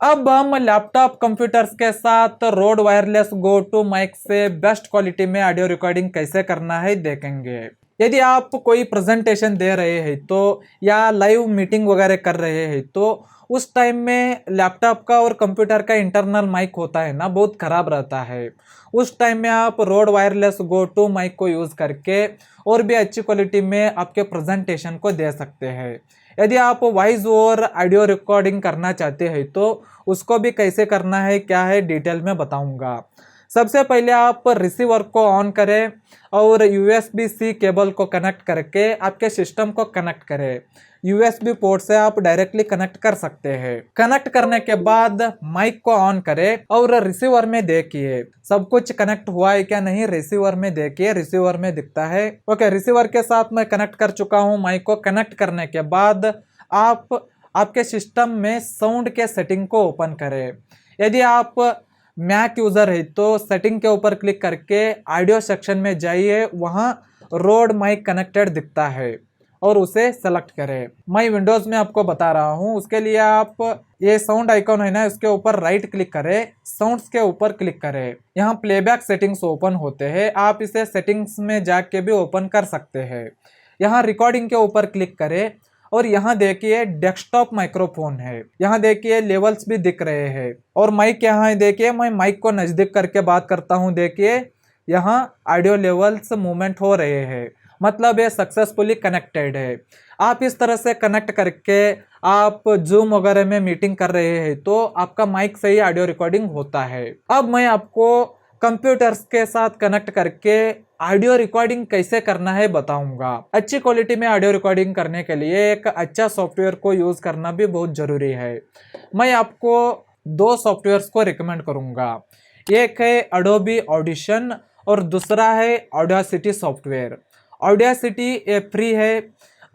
अब हम लैपटॉप कंप्यूटर्स के साथ Rode wireless go two mic से बेस्ट क्वालिटी में ऑडियो रिकॉर्डिंग कैसे करना है देखेंगे। यदि आप कोई प्रेजेंटेशन दे रहे हैं तो या लाइव मीटिंग वगैरह कर रहे हैं तो उस टाइम में लैपटॉप का और कंप्यूटर का इंटरनल माइक होता है ना, बहुत ख़राब रहता है। उस टाइम में आप Rode wireless go two mic को यूज़ करके और भी अच्छी क्वालिटी में आपके प्रेजेंटेशन को दे सकते हैं। यदि आप वॉइस ओवर ऑडियो रिकॉर्डिंग करना चाहते हैं तो उसको भी कैसे करना है क्या है डिटेल में बताऊंगा। सबसे पहले आप रिसीवर को ऑन करें और USB C केबल को कनेक्ट करके आपके सिस्टम को कनेक्ट करें। USB पोर्ट से आप डायरेक्टली कनेक्ट कर सकते हैं। कनेक्ट करने के बाद माइक को ऑन करें और रिसीवर में देखिए सब कुछ कनेक्ट हुआ है क्या नहीं। रिसीवर में देखिए, रिसीवर में दिखता है। ओके, रिसीवर के साथ मैं कनेक्ट कर चुका हूँ। माइक को कनेक्ट करने के बाद आप आपके सिस्टम में साउंड के सेटिंग को ओपन करें। यदि आप मैक यूज़र है तो सेटिंग के ऊपर क्लिक करके ऑडियो सेक्शन में जाइए, वहाँ रोड माइक कनेक्टेड दिखता है और उसे सेलेक्ट करें। मैं विंडोज़ में आपको बता रहा हूँ। उसके लिए आप ये साउंड आइकॉन है ना, इसके ऊपर राइट क्लिक करें, साउंड्स के ऊपर क्लिक करें। यहाँ प्लेबैक सेटिंग्स ओपन होते हैं, आप इसे सेटिंग्स में जाके भी ओपन कर सकते हैं। यहाँ रिकॉर्डिंग के ऊपर क्लिक करें और यहाँ देखिए डेस्कटॉप माइक्रोफोन है। यहाँ देखिए लेवल्स भी दिख रहे हैं और माइक यहाँ है। देखिए मैं माइक को नज़दीक करके बात करता हूँ, देखिए यहाँ ऑडियो लेवल्स मूवमेंट हो रहे हैं, मतलब ये सक्सेसफुली कनेक्टेड है। आप इस तरह से कनेक्ट करके आप जूम वगैरह में मीटिंग कर रहे हैं तो आपका माइक से ही ऑडियो रिकॉर्डिंग होता है। अब मैं आपको कंप्यूटर्स के साथ कनेक्ट करके ऑडियो रिकॉर्डिंग कैसे करना है बताऊंगा। अच्छी क्वालिटी में ऑडियो रिकॉर्डिंग करने के लिए एक अच्छा सॉफ्टवेयर को यूज करना भी बहुत जरूरी है। मैं आपको दो सॉफ्टवेयर्स को रिकमेंड करूंगा। एक है एडोबी ऑडिशन और दूसरा है ऑडियोसिटी सॉफ्टवेयर। ऑडियोसिटी ये फ्री है।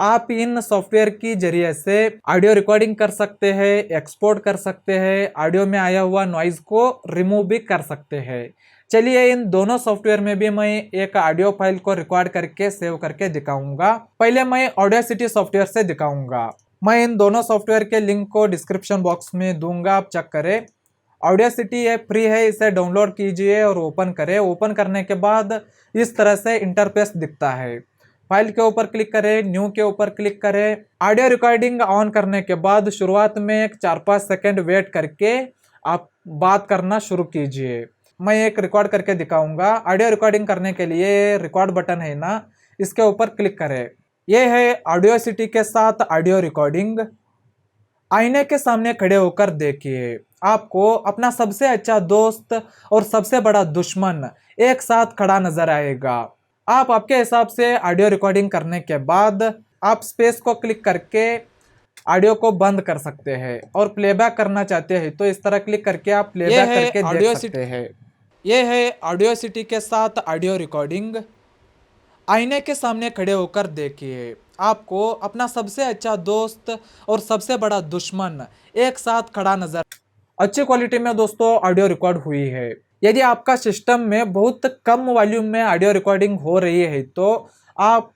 आप इन सॉफ्टवेयर की जरिए से ऑडियो रिकॉर्डिंग कर सकते हैं, एक्सपोर्ट कर सकते हैं, ऑडियो में आया हुआ नॉइज को रिमूव भी कर सकते हैं। चलिए इन दोनों सॉफ्टवेयर में भी मैं एक ऑडियो फाइल को रिकॉर्ड करके सेव करके दिखाऊंगा। पहले मैं ऑडियोसिटी सॉफ्टवेयर से दिखाऊंगा। मैं इन दोनों सॉफ्टवेयर के लिंक को डिस्क्रिप्शन बॉक्स में दूंगा, आप चेक करें। ऑडियोसिटी ये फ्री है, इसे डाउनलोड कीजिए और ओपन करें। ओपन करने के बाद इस तरह से इंटरफेस दिखता है। फाइल के ऊपर क्लिक करें, न्यू के ऊपर क्लिक करें। ऑडियो रिकॉर्डिंग ऑन करने के बाद शुरुआत में एक 4-5 सेकंड वेट करके आप बात करना शुरू कीजिए। मैं एक रिकॉर्ड करके दिखाऊंगा। ऑडियो रिकॉर्डिंग करने के लिए रिकॉर्ड बटन है ना, इसके ऊपर क्लिक करें। यह है ऑडियोसिटी के साथ ऑडियो रिकॉर्डिंग। आईने के सामने खड़े होकर देखिए, आपको अपना सबसे अच्छा दोस्त और सबसे बड़ा दुश्मन एक साथ खड़ा नजर आएगा। आप आपके हिसाब से ऑडियो रिकॉर्डिंग करने के बाद आप स्पेस को क्लिक करके ऑडियो को बंद कर सकते हैं और प्लेबैक करना चाहते हैं तो इस तरह क्लिक करके आप प्लेबैक करके देख सकते हैं। ये है ऑडियोसिटी के साथ ऑडियो रिकॉर्डिंग। आईने के सामने खड़े होकर देखिए, आपको अपना सबसे अच्छा दोस्त और सबसे बड़ा दुश्मन एक साथ खड़ा नजर। अच्छी क्वालिटी में दोस्तों ऑडियो रिकॉर्ड हुई है। यदि आपका सिस्टम में बहुत कम वॉल्यूम में ऑडियो रिकॉर्डिंग हो रही है तो आप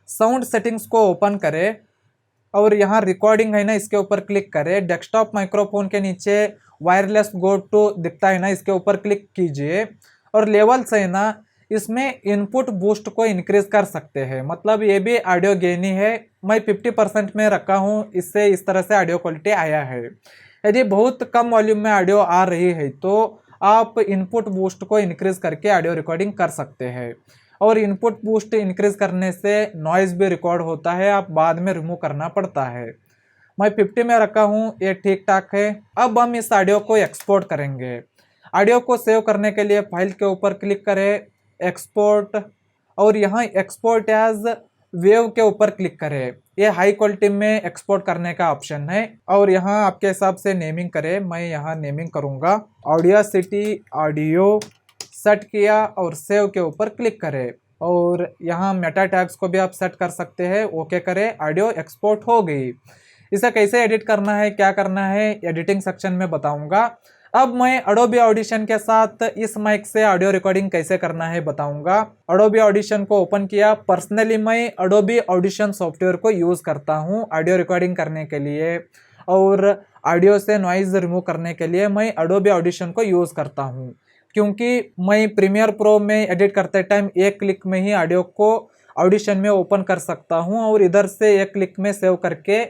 साउंड सेटिंग्स को ओपन करें और यहाँ रिकॉर्डिंग है ना, इसके ऊपर क्लिक करें। डेस्कटॉप माइक्रोफोन के नीचे वायरलेस गो टू दिखता है ना, इसके ऊपर क्लिक कीजिए और लेवल्स है ना, इसमें इनपुट बूस्ट को इंक्रीज कर सकते हैं। मतलब ये भी ऑडियो गेन ही है। मैं 50% में रखा हूँ, इससे इस तरह से ऑडियो क्वालिटी आया है। यदि बहुत कम वॉल्यूम में ऑडियो आ रही है तो आप इनपुट बूस्ट को इंक्रीज करके ऑडियो रिकॉर्डिंग कर सकते हैं। और इनपुट बूस्ट इंक्रीज करने से नॉइज भी रिकॉर्ड होता है, आप बाद में रिमूव करना पड़ता है। मैं 50 में रखा हूँ, ये ठीक ठाक है। अब हम इस ऑडियो को एक्सपोर्ट करेंगे। ऑडियो को सेव करने के लिए फाइल के ऊपर क्लिक करें, एक्सपोर्ट, और यहाँ एक्सपोर्ट एज वेव के ऊपर क्लिक करें। ये हाई क्वालिटी में एक्सपोर्ट करने का ऑप्शन है और यहाँ आपके हिसाब से नेमिंग करें। मैं यहाँ नेमिंग करूँगा ऑडियोसिटी ऑडियो। सेट किया और सेव के ऊपर क्लिक करें और यहाँ मेटा टैग्स को भी आप सेट कर सकते हैं। ओके करें, ऑडियो एक्सपोर्ट हो गई। इसे कैसे एडिट करना है, क्या करना है, एडिटिंग सेक्शन में बताऊँगा। अब मैं एडोबी ऑडिशन के साथ इस माइक से ऑडियो रिकॉर्डिंग कैसे करना है बताऊंगा। एडोबी ऑडिशन को ओपन किया। पर्सनली मैं एडोबी ऑडिशन सॉफ्टवेयर को यूज करता हूं ऑडियो रिकॉर्डिंग करने के लिए और ऑडियो से नॉइज रिमूव करने के लिए मैं एडोबी ऑडिशन को यूज करता हूं, क्योंकि मैं प्रीमियर प्रो में एडिट करते टाइम एक क्लिक में ही ऑडियो को ऑडिशन में ओपन कर सकता हूं और इधर से एक क्लिक में सेव करके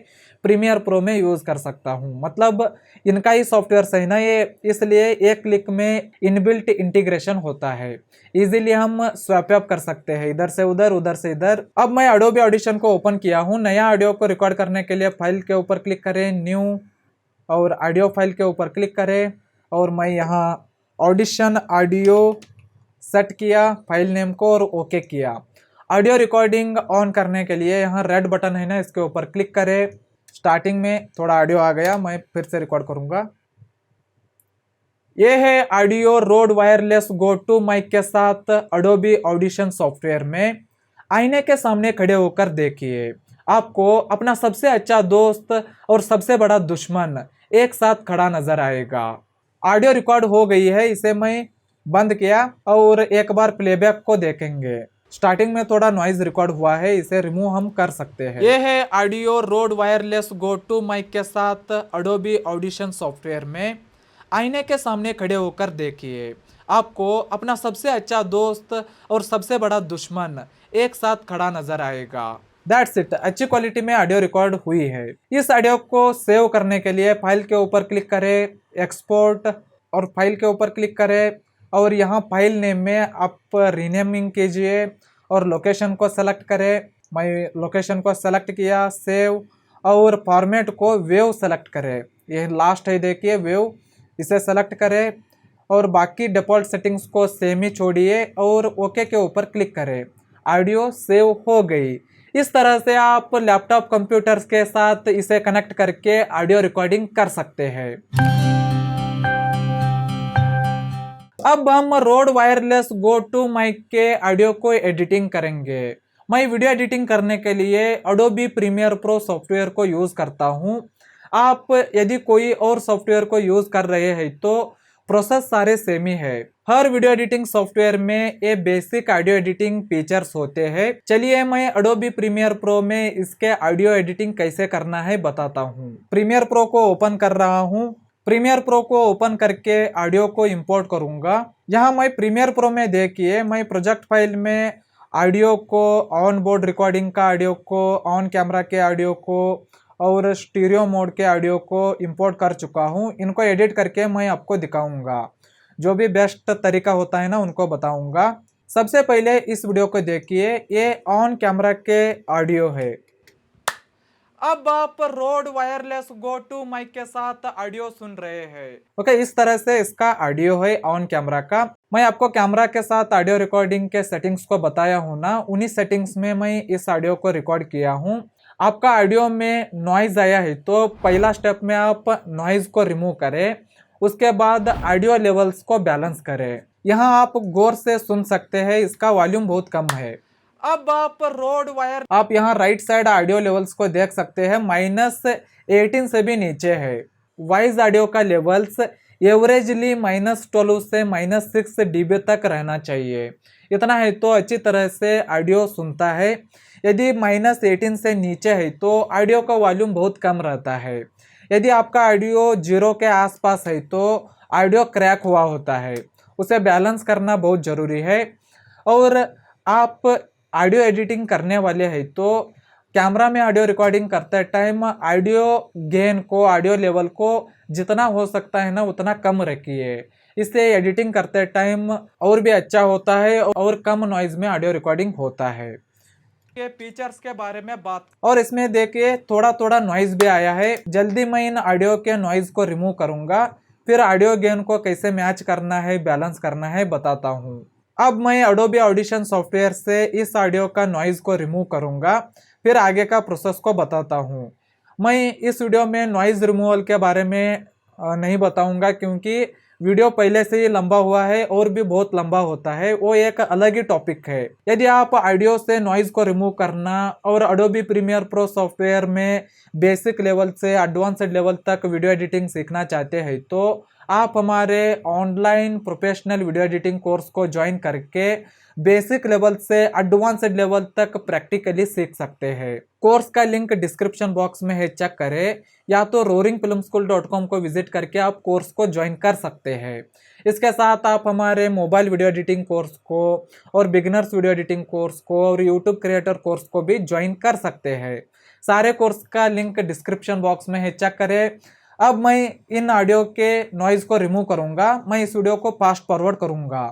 प्रीमियर प्रो में यूज कर सकता हूं। मतलब इनका ही सॉफ्टवेयर सही ना ये, इसलिए एक क्लिक में इनबिल्ट इंटीग्रेशन होता है। इजीली हम स्वैप अप कर सकते हैं, इधर से उधर, उधर से इधर। अब मैं एडोबी ऑडिशन को ओपन किया हूं। नया ऑडियो को रिकॉर्ड करने के लिए फाइल के ऊपर क्लिक करें, न्यू, और ऑडियो फाइल के ऊपर क्लिक करें और मैं यहाँ ऑडिशन ऑडियो सेट किया फाइल नेम को और ओके किया। ऑडियो रिकॉर्डिंग ऑन करने के लिए यहाँ रेड बटन है ना, इसके ऊपर क्लिक करें। स्टार्टिंग में थोड़ा ऑडियो आ गया, मैं फिर से रिकॉर्ड करूंगा। ये है audio Rode wireless go two mic के साथ एडोबी ऑडिशन सॉफ्टवेयर में। आईने के सामने खड़े होकर देखिए, आपको अपना सबसे अच्छा दोस्त और सबसे बड़ा दुश्मन एक साथ खड़ा नजर आएगा। ऑडियो रिकॉर्ड हो गई है, इसे मैं बंद किया और एक बार प्लेबैक को देखेंगे। स्टार्टिंग में थोड़ा नॉइज रिकॉर्ड हुआ है, इसे रिमूव हम कर सकते हैं। ये है audio Rode wireless go two mic के साथ एडोबी ऑडिशन सॉफ्टवेयर में। आईने के सामने खड़े होकर देखिए, आपको अपना सबसे अच्छा दोस्त और सबसे बड़ा दुश्मन एक साथ खड़ा नजर आएगा। That's it. अच्छी क्वालिटी में ऑडियो रिकॉर्ड हुई है। इस ऑडियो को सेव करने के लिए फाइल के ऊपर क्लिक करें, एक्सपोर्ट, और फाइल के ऊपर क्लिक करें और यहाँ फाइल नेम में आप रीनेमिंग कीजिए और लोकेशन को सेलेक्ट करें। मैं लोकेशन को सेलेक्ट किया, सेव, और फॉर्मेट को वेव सेलेक्ट करें। यह लास्ट है, देखिए वेव, इसे सेलेक्ट करें और बाकी डिफ़ॉल्ट सेटिंग्स को सेम ही छोड़िए और ओके के ऊपर क्लिक करें। ऑडियो सेव हो गई। इस तरह से आप लैपटॉप कंप्यूटर्स के साथ इसे कनेक्ट करके ऑडियो रिकॉर्डिंग कर सकते हैं। अब हम Rode wireless go two mic के ऑडियो को एडिटिंग करेंगे। मैं वीडियो एडिटिंग करने के लिए एडोबी प्रीमियर प्रो सॉफ्टवेयर को यूज़ करता हूँ। आप यदि कोई और सॉफ्टवेयर को यूज़ कर रहे हैं तो प्रोसेस सारे सेम ही है। हर वीडियो एडिटिंग सॉफ्टवेयर में ये बेसिक ऑडियो एडिटिंग फीचर्स होते हैं। चलिए मैं एडोबी प्रीमियर प्रो में इसके ऑडियो एडिटिंग कैसे करना है बताता हूँ। प्रीमियर प्रो को ओपन कर रहा हूँ। प्रीमियर प्रो को ओपन करके ऑडियो को इंपोर्ट करूंगा। यहाँ मैं प्रीमियर प्रो में देखिए मैं प्रोजेक्ट फाइल में ऑडियो को, ऑन बोर्ड रिकॉर्डिंग का ऑडियो को, ऑन कैमरा के ऑडियो को और स्टीरियो मोड के ऑडियो को इंपोर्ट कर चुका हूँ। इनको एडिट करके मैं आपको दिखाऊंगा। जो भी बेस्ट तरीका होता है ना उनको बताऊंगा। सबसे पहले इस वीडियो को देखिए, ये ऑन कैमरा के ऑडियो है। अब आप Rode wireless go two mic के साथ ऑडियो सुन रहे हैं। ओके, इस तरह से इसका ऑडियो है ऑन कैमरा का। मैं आपको कैमरा के साथ ऑडियो रिकॉर्डिंग के सेटिंग्स को बताया हूँ ना, उन्हीं सेटिंग्स में मैं इस ऑडियो को रिकॉर्ड किया हूँ। आपका ऑडियो में नॉइज आया है तो पहला स्टेप में आप नॉइज को रिमूव करें। उसके बाद ऑडियो लेवल्स को बैलेंस करें। यहाँ आप गौर से सुन सकते हैं, इसका वॉल्यूम बहुत कम है। अब आप यहाँ राइट साइड ऑडियो लेवल्स को देख सकते हैं, -18 से भी नीचे है। वॉइस ऑडियो का लेवल्स एवरेजली -12 से -6 dB तक रहना चाहिए। इतना है तो अच्छी तरह से ऑडियो सुनता है। यदि -18 से नीचे है तो ऑडियो का वॉल्यूम बहुत कम रहता है। यदि आपका ऑडियो 0 के आसपास है तो ऑडियो क्रैक हुआ होता है। उसे बैलेंस करना बहुत ज़रूरी है। और आप ऑडियो एडिटिंग करने वाले हैं तो कैमरा में ऑडियो रिकॉर्डिंग करते टाइम ऑडियो गेन को, ऑडियो लेवल को जितना हो सकता है ना उतना कम रखिए। इससे एडिटिंग करते टाइम और भी अच्छा होता है और कम नॉइज में ऑडियो रिकॉर्डिंग होता है। के फीचर्स के बारे में बात, और इसमें देखिए थोड़ा थोड़ा नॉइज भी आया है। जल्दी मैं इन ऑडियो के नॉइज को रिमूव करूंगा, फिर ऑडियो गेन को कैसे मैच करना है, बैलेंस करना है बताता हूँ। अब मैं एडोबी ऑडिशन सॉफ्टवेयर से इस ऑडियो का नॉइज को रिमूव करूंगा, फिर आगे का प्रोसेस को बताता हूँ। मैं इस वीडियो में नॉइज रिमूवल के बारे में नहीं बताऊंगा क्योंकि वीडियो पहले से ही लंबा हुआ है और भी बहुत लंबा होता है, वो एक अलग ही टॉपिक है। यदि आप ऑडियो से नॉइज को रिमूव करना और एडोबी प्रीमियर प्रो सॉफ्टवेयर में बेसिक लेवल से एडवांस्ड लेवल तक वीडियो एडिटिंग सीखना चाहते हैं तो आप हमारे online professional video editing course को ज्वाइन करके बेसिक लेवल से एडवांस्ड लेवल तक प्रैक्टिकली सीख सकते हैं। कोर्स का लिंक डिस्क्रिप्शन बॉक्स में है, चेक करें, या तो roaringfilmschool.com को विजिट करके आप कोर्स को ज्वाइन कर सकते हैं। इसके साथ आप हमारे मोबाइल वीडियो एडिटिंग कोर्स को और बिगिनर्स वीडियो एडिटिंग कोर्स को और यूट्यूब क्रिएटर कोर्स को भी ज्वाइन कर सकते हैं। सारे कोर्स का लिंक डिस्क्रिप्शन बॉक्स में है, चेक करें। अब मैं इन ऑडियो के नॉइज को रिमूव करूंगा। मैं इस वीडियो को फास्ट फॉरवर्ड करूंगा।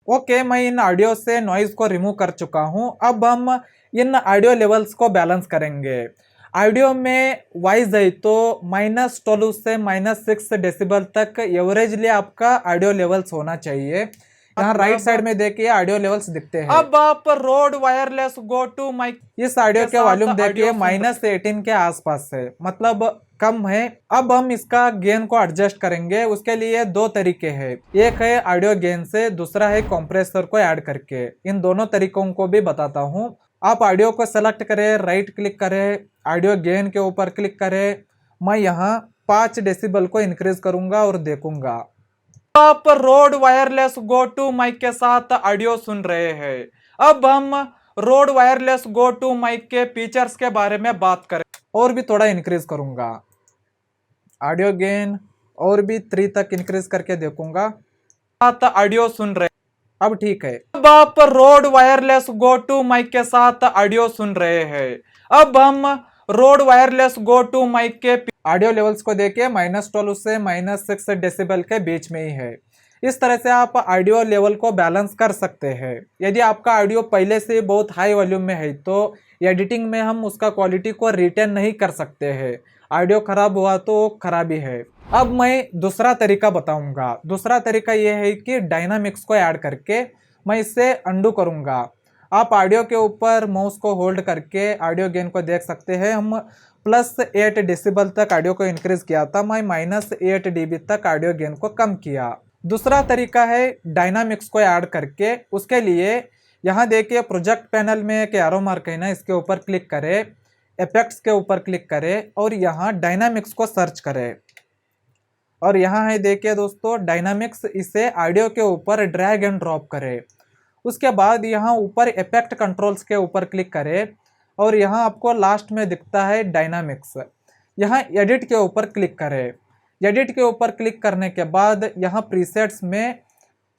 ओके, मैं इन ऑडियो से नॉइज को रिमूव कर चुका हूं। अब हम इन ऑडियो लेवल्स को बैलेंस करेंगे। ऑडियो में वॉइस है तो -12 से -6 डेसिबल तक एवरेजली आपका ऑडियो लेवल्स होना चाहिए। यहाँ राइट साइड में देखिए ऑडियो लेवल्स दिखते हैं। अब आप Rode wireless go two mic, इस ऑडियो के वॉल्यूम देखिए -18 के आसपास है, मतलब कम है। अब हम इसका गेन को एडजस्ट करेंगे। उसके लिए दो तरीके हैं, एक है ऑडियो गेन से, दूसरा है कंप्रेसर को ऐड करके। इन दोनों तरीकों को भी बताता हूँ। आप ऑडियो को सेलेक्ट करें, राइट क्लिक करें, ऑडियो गेन के ऊपर क्लिक करें। मैं यहाँ 5 डेसिबल को इंक्रीज करूंगा और देखूंगा। आप Rode wireless go two mic के साथ ऑडियो सुन रहे हैं। अब हम Rode wireless go two mic के फीचर्स के बारे में बात करें। और भी थोड़ा इंक्रीज करूंगा, ऑडियो गेन और भी 3 तक इंक्रीज करके देखूंगा। साथ ऑडियो सुन रहे, अब ठीक है। अब आप Rode wireless go two mic के साथ ऑडियो सुन रहे हैं। अब हम Rode wireless go two mic के ऑडियो लेवल्स को देखिए, -12 से -6 डेसिबल के बीच में ही है। इस तरह से आप ऑडियो लेवल को बैलेंस कर सकते हैं। यदि आपका ऑडियो पहले से बहुत हाई वॉल्यूम में है तो एडिटिंग में हम उसका क्वालिटी को रिटेन नहीं कर सकते हैं। ऑडियो खराब हुआ तो खराब ही है। अब मैं दूसरा तरीका बताऊंगा। दूसरा तरीका यह है कि डायनामिक्स को ऐड करके मैं इसे अंडू करूंगा। आप ऑडियो के ऊपर माउस को होल्ड करके ऑडियो गेन को देख सकते हैं। हम +8 डेसिबल तक ऑडियो को इंक्रीज किया था, मैं -8 dB तक ऑडियो गेन को कम किया। दूसरा तरीका है डायनामिक्स को ऐड करके। उसके लिए यहाँ देखिए प्रोजेक्ट पैनल में एक एरो मार्क है ना, इसके ऊपर क्लिक करें, इफेक्ट्स के ऊपर क्लिक करें और यहाँ डायनामिक्स को सर्च करें। और यहाँ है देखिए दोस्तों डायनामिक्स, इसे ऑडियो के ऊपर ड्रैग एंड ड्रॉप करें। उसके बाद यहाँ ऊपर इफेक्ट कंट्रोल्स के ऊपर क्लिक करें और यहाँ आपको लास्ट में दिखता है डायनामिक्स। यहाँ एडिट के ऊपर क्लिक करें। एडिट के ऊपर क्लिक करने के बाद यहाँ प्रीसेट्स में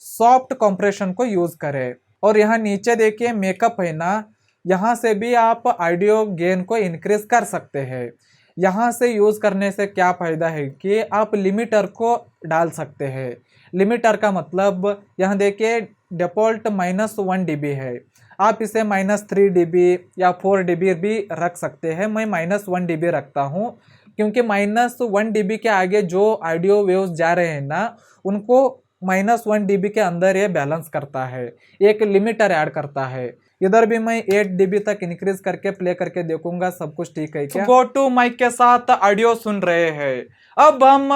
सॉफ्ट कंप्रेशन को यूज़ करें और यहाँ नीचे देखिए मेकअप है ना, यहाँ से भी आप ऑडियो गेन को इंक्रीज कर सकते हैं। यहाँ से यूज़ करने से क्या फ़ायदा है कि आप लिमिटर को डाल सकते हैं। लिमिटर का मतलब यहाँ देखिए डिफ़ॉल्ट -1 dB है, आप इसे -3 dB या 4 dB भी रख सकते हैं। मैं -1 dB रखता हूँ क्योंकि -1 dB के आगे जो ऑडियो वेव्स जा रहे हैं ना, उनको -1 dB के अंदर ये बैलेंस करता है, एक लिमिटर ऐड करता है। इधर भी मैं 8 dB तक इंक्रीज करके प्ले करके देखूंगा सब कुछ ठीक है क्या। गो टू माइक के साथ ऑडियो सुन रहे हैं। अब हम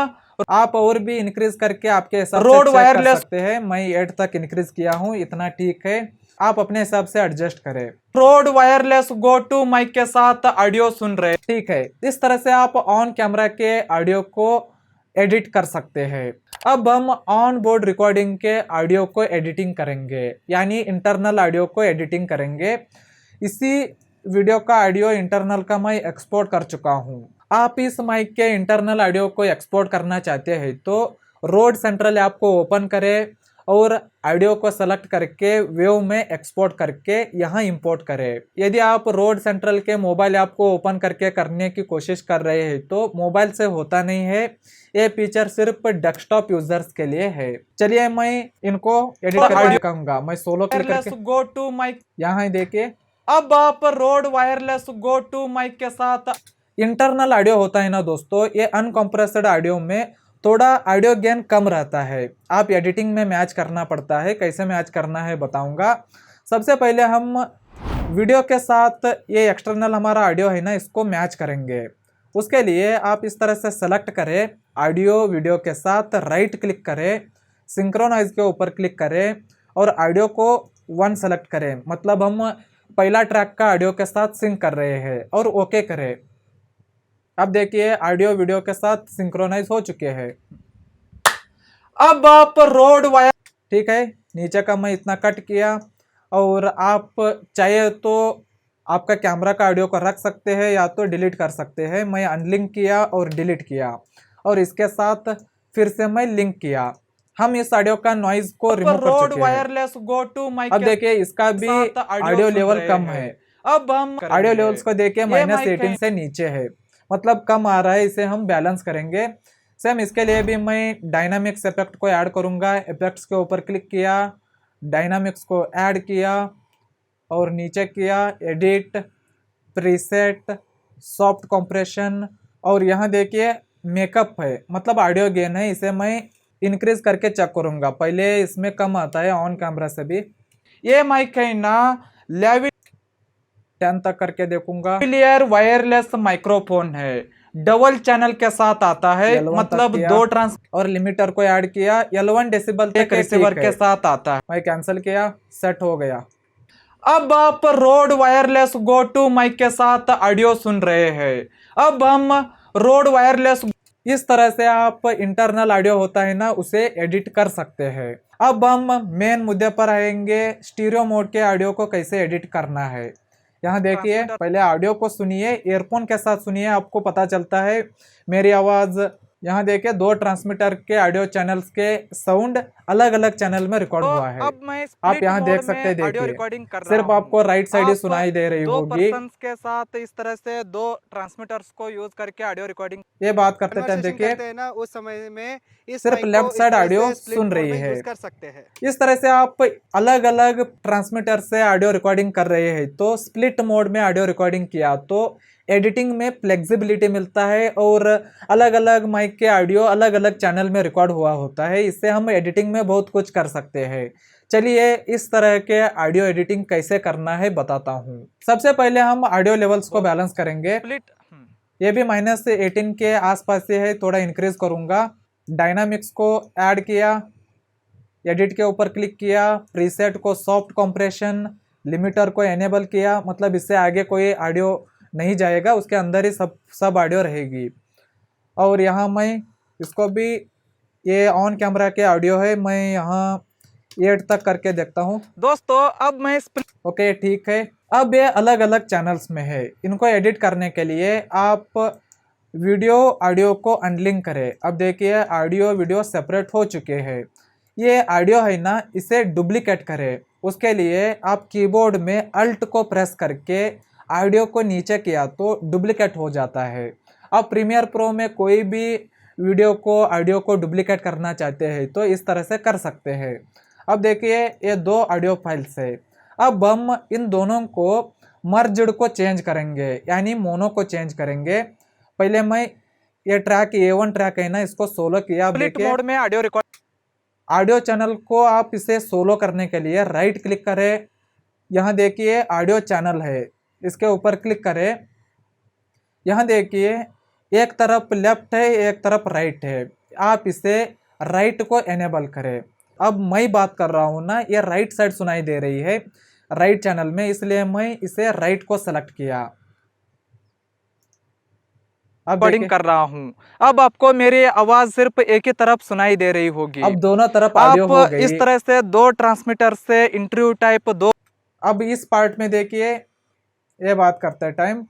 आप और भी इंक्रीज करके आपके हिसाब से रोड वायरलेस सकते हैं। मैं 8 तक इंक्रीज किया हूँ, इतना ठीक है, आप अपने हिसाब से एडजस्ट करें। Rode wireless go two mic के साथ ऑडियो सुन रहे हैं, ठीक है। इस तरह से आप ऑन कैमरा के ऑडियो को एडिट कर सकते हैं। अब हम ऑन बोर्ड रिकॉर्डिंग के ऑडियो को एडिटिंग करेंगे, यानी इंटरनल ऑडियो को एडिटिंग करेंगे। इसी वीडियो का ऑडियो इंटरनल का मैं एक्सपोर्ट कर चुका हूँ। आप इस माइक के इंटरनल ऑडियो को एक्सपोर्ट करना चाहते हैं तो रोड सेंट्रल ऐप को ओपन करें और ऑडियो को सेलेक्ट करके वेव में एक्सपोर्ट करके यहाँ इंपोर्ट करें। यदि आप रोड सेंट्रल के मोबाइल ऐप को ओपन करके करने की कोशिश कर रहे हैं तो मोबाइल से होता नहीं है, ये फीचर सिर्फ डेस्कटॉप यूजर्स के लिए है। चलिए मैं इनको एडिट करके कहूँगा, मैं सोलो क्लिक करके गो टू माइक, यहाँ देखिए अब आप Rode wireless go two mic के साथ इंटरनल ऑडियो होता है ना दोस्तों, ये अनकम्प्रेस्ड ऑडियो में थोड़ा ऑडियो गेन कम रहता है। आप एडिटिंग में मैच करना पड़ता है, कैसे मैच करना है बताऊंगा। सबसे पहले हम वीडियो के साथ ये एक्सटर्नल हमारा ऑडियो है ना, इसको मैच करेंगे। उसके लिए आप इस तरह से सेलेक्ट करें, ऑडियो वीडियो के साथ राइट क्लिक करें, सिंक्रोनाइज के ऊपर क्लिक करें और ऑडियो को 1 सेलेक्ट करें, मतलब हम पहला ट्रैक का ऑडियो के साथ सिंक कर रहे हैं और ओके करें। अब देखिए ऑडियो वीडियो के साथ सिंक्रोनाइज हो चुके हैं। अब आप रोड वायर, ठीक है, नीचे का मैं इतना कट किया और आप चाहे तो आपका कैमरा का ऑडियो को रख सकते हैं या तो डिलीट कर सकते हैं। मैं अनलिंक किया और डिलीट किया और इसके साथ फिर से मैं लिंक किया। हम इस ऑडियो का नॉइज को रिमूव कर चुके हैं। Rode wireless go two mic, अब देखिए इसका भी ऑडियो लेवल कम है। अब हम ऑडियो लेवल्स को देखिए -18 से नीचे है, मतलब कम आ रहा है, इसे हम बैलेंस करेंगे। सेम इसके लिए भी मैं डायनामिक्स इफेक्ट को ऐड करूंगा। इफेक्ट्स के ऊपर क्लिक किया, डायनामिक्स को ऐड किया और नीचे किया एडिट, प्रीसेट, सॉफ्ट कंप्रेशन और यहाँ देखिए मेकअप है, मतलब ऑडियो गेन है, इसे मैं इंक्रीज करके चेक करूंगा। पहले इसमें कम आता है ऑन कैमरा से भी। ये माइक है ना, लेवल 10 तक करके देखूंगा। क्लियर वायरलेस माइक्रोफोन है, डबल चैनल के साथ आता है, मतलब 2 ट्रांस और लिमिटर को ऐड किया। 11 डेसिबल तक रिसीवर के साथ आता है। मैं कैंसिल किया, सेट हो गया। अब आप Rode wireless go two mic के साथ ऑडियो सुन रहे हैं। अब हम रोड वायरलेस, इस तरह से आप इंटरनल ऑडियो होता है ना, उसे एडिट कर सकते हैं। अब हम मेन मुद्दे पर आएंगे, स्टीरियो मोड के ऑडियो को कैसे एडिट करना है। यहाँ देखिए पहले ऑडियो को सुनिए, ईयरफोन के साथ सुनिए, आपको पता चलता है मेरी आवाज़। यहाँ देखिए 2 ट्रांसमीटर के ऑडियो चैनल्स के साउंड अलग अलग चैनल में रिकॉर्ड तो हुआ है। अब मैं आप स्प्लिट यहाँ देख मोड सकते हैं, में ऑडियो देखिए रिकॉर्डिंग कर रहा सिर्फ आपको हूँ। राइट साइड ही आप सुनाई दे रही दो होगी। पर्सन्स के साथ इस तरह से दो ट्रांसमीटर्स को यूज करके ऑडियो रिकॉर्डिंग ये बात करते टाइम कन्वर्सेशन देखिए करते हैं ना, उस समय में इस सिर्फ माइक लेफ्ट को इस साइड तरह ऑडियो से स्प्लिट सुन मोड रही में है। यूज कर सकते हैं। इस तरह से आप अलग अलग ट्रांसमीटर से ऑडियो रिकॉर्डिंग कर रहे हैं, तो स्प्लिट मोड में ऑडियो रिकॉर्डिंग किया तो एडिटिंग में फ्लेक्सिबिलिटी मिलता है और अलग अलग माइक के ऑडियो अलग अलग चैनल में रिकॉर्ड हुआ होता है। इससे हम एडिटिंग में बहुत कुछ कर सकते हैं। चलिए इस तरह के ऑडियो एडिटिंग कैसे करना है बताता हूँ। सबसे पहले हम ऑडियो लेवल्स को बैलेंस करेंगे। स्प्लिट ये भी -18 के आसपास से है, थोड़ा इंक्रीज करूंगा। डायनामिक्स को ऐड किया, एडिट के ऊपर क्लिक किया, प्रीसेट को सॉफ्ट कंप्रेशन, लिमिटर को एनेबल किया, मतलब इससे आगे कोई ऑडियो नहीं जाएगा, उसके अंदर ही सब ऑडियो रहेगी। और यहाँ मैं इसको भी, ये ऑन कैमरा के ऑडियो है, मैं यहाँ 8 तक करके देखता हूँ। दोस्तों अब मैं ओके ठीक है। अब ये अलग अलग चैनल्स में है। इनको एडिट करने के लिए आप वीडियो ऑडियो को अनलिंक करें। अब देखिए ऑडियो वीडियो सेपरेट हो चुके हैं। ये ऑडियो है ना, इसे डुप्लीकेट करें। उसके लिए आप कीबोर्ड में अल्ट को प्रेस करके ऑडियो को नीचे किया तो डुप्लीकेट हो जाता है। आप प्रीमियर प्रो में कोई भी वीडियो को ऑडियो को डुप्लीकेट करना चाहते हैं तो इस तरह से कर सकते हैं। अब देखिए ये दो ऑडियो फाइल्स है। अब हम इन दोनों को मर्ज्ड को चेंज करेंगे, यानी मोनो को चेंज करेंगे। पहले मैं ये ट्रैक A1 ट्रैक है ना, इसको सोलो किया। अब स्प्लिट देखिए मोड में ऑडियो रिकॉर्ड ऑडियो चैनल को आप इसे सोलो करने के लिए राइट क्लिक करें। यहाँ देखिए ऑडियो चैनल है, इसके ऊपर क्लिक करें। यहाँ देखिए एक तरफ लेफ्ट है, एक तरफ राइट है। आप इसे राइट को एनेबल करें। अब मैं बात कर रहा हूँ ना, ये राइट साइड सुनाई दे रही है राइट चैनल में, इसलिए मैं इसे राइट को सेलेक्ट किया। अब रिकॉर्डिंग कर रहा हूँ। अब आपको मेरी आवाज सिर्फ एक ही तरफ सुनाई दे रही होगी। अब दोनों तरफ ऑडियो हो आप गई। इस तरह से दो ट्रांसमीटर से इंटरव्यू टाइप दो। अब इस पार्ट में देखिए ये बात करते टाइम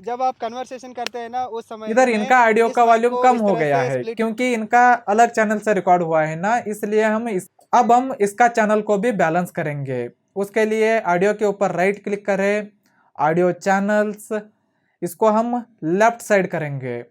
जब आप कन्वर्सेशन करते हैं ना, उस समय इधर में इनका ऑडियो इस का माइक वॉल्यूम को कम इस हो तरह गया से है split- क्योंकि इनका अलग चैनल से रिकॉर्ड हुआ है ना, इसलिए अब हम इसका चैनल को भी बैलेंस करेंगे। उसके लिए ऑडियो के ऊपर राइट क्लिक करें, ऑडियो चैनल्स, इसको हम लेफ्ट साइड करेंगे।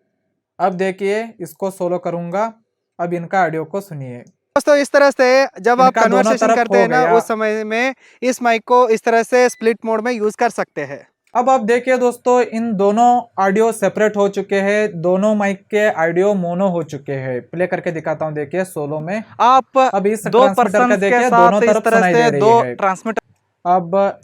अब देखिए इसको सोलो करूंगा। अब इनका ऑडियो को सुनिए। दोस्तों इस तरह से जब आप इनका दोनों कन्वर्सेशन तरफ करते हो हैं ना, गया। उस समय में इस माइक को इस तरह से स्प्लिट मोड में यूज कर सकते हैं। अब आप देखिए दोस्तों, इन दोनों ऑडियो सेपरेट हो चुके हैं, दोनों माइक के ऑडियो मोनो हो चुके हैं। प्ले करके दिखाता हूँ, देखिए सोलो में। आप अब इस दो ट्रांसमीटर का पर्सन के देखिए साथ दोनों इस तरफ तरह सुनाई दे से रही दो है। ट्रांसमीटर। अब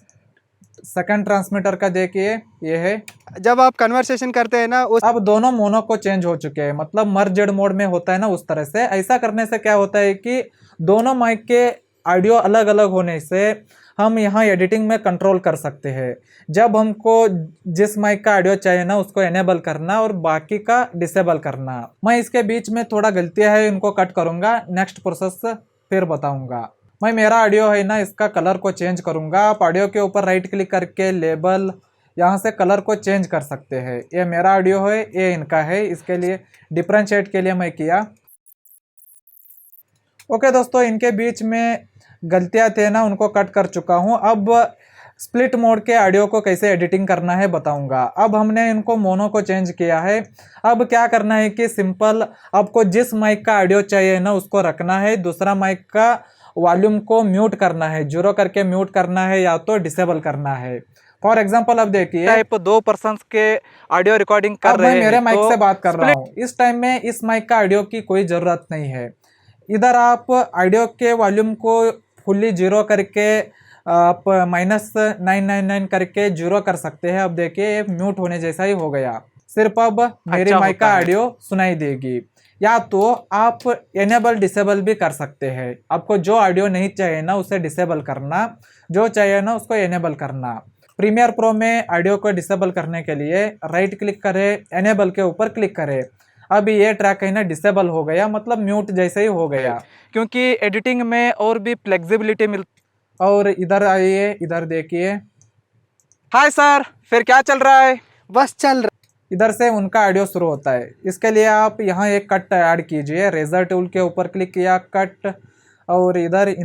सेकंड ट्रांसमीटर का देखिए, ये है। जब आप कन्वर्सेशन करते हैं ना, उस अब दोनों मोनो को चेंज हो चुके हैं, मतलब मर्जेड मोड में होता है ना, उस तरह से। ऐसा करने से क्या होता है कि दोनों माइक के ऑडियो अलग अलग होने से हम यहाँ एडिटिंग में कंट्रोल कर सकते हैं। जब हमको जिस माइक का ऑडियो चाहिए ना, उसको एनेबल करना और बाकी का डिसेबल करना। मैं इसके बीच में थोड़ा गलतियां है, इनको कट करूंगा, नेक्स्ट प्रोसेस फिर बताऊंगा। मैं मेरा ऑडियो है ना, इसका कलर को चेंज करूंगा। आप ऑडियो के ऊपर राइट क्लिक करके लेबल, यहाँ से कलर को चेंज कर सकते हैं। ये मेरा ऑडियो है, ये इनका है, इसके लिए डिफरेंशिएट के लिए मैं किया। ओके दोस्तों, इनके बीच में गलतियां थे ना, उनको कट कर चुका हूं। अब स्प्लिट मोड के ऑडियो को कैसे एडिटिंग करना है बताऊंगा। अब हमने इनको मोनो को चेंज किया है। अब क्या करना है कि सिंपल आपको जिस माइक का ऑडियो चाहिए ना, उसको रखना है। दूसरा माइक का वॉल्यूम को म्यूट करना है, 0 करके म्यूट करना है या तो डिसेबल करना है। फॉर एग्जाम्पल अब देखिए टाइप दो पर्सन के ऑडियो रिकॉर्डिंग कर रहे मैं हैं। मेरे माइक तो से बात कर रहा हूँ। इस टाइम में इस माइक का ऑडियो की कोई ज़रूरत नहीं है। इधर आप ऑडियो के वॉल्यूम को फुल्ली 0 करके आप -999 करके 0 कर सकते हैं। अब देखिए म्यूट होने जैसा ही हो गया। सिर्फ अब मेरे माइक का ऑडियो सुनाई देगी। या तो आप एनेबल डिसेबल भी कर सकते हैं। आपको जो ऑडियो नहीं चाहिए ना, उसे डिसेबल करना, जो चाहिए ना उसको एनेबल करना। प्रीमियर प्रो में ऑडियो को डिसेबल करने के लिए राइट क्लिक करें, एनेबल के ऊपर क्लिक करें। अब ये ट्रैक है ना डिसेबल हो गया, मतलब म्यूट जैसे ही हो गया। क्योंकि एडिटिंग में और भी फ्लेक्सिबिलिटी मिलती। और इधर आइए, इधर देखिए। हाय सर, फिर क्या चल रहा है? बस चल रहा। इधर से उनका ऑडियो शुरू होता है। इसके लिए आप यहाँ एक कट ऐड कीजिए। रेजर टूल के ऊपर क्लिक किया, कट, और इधर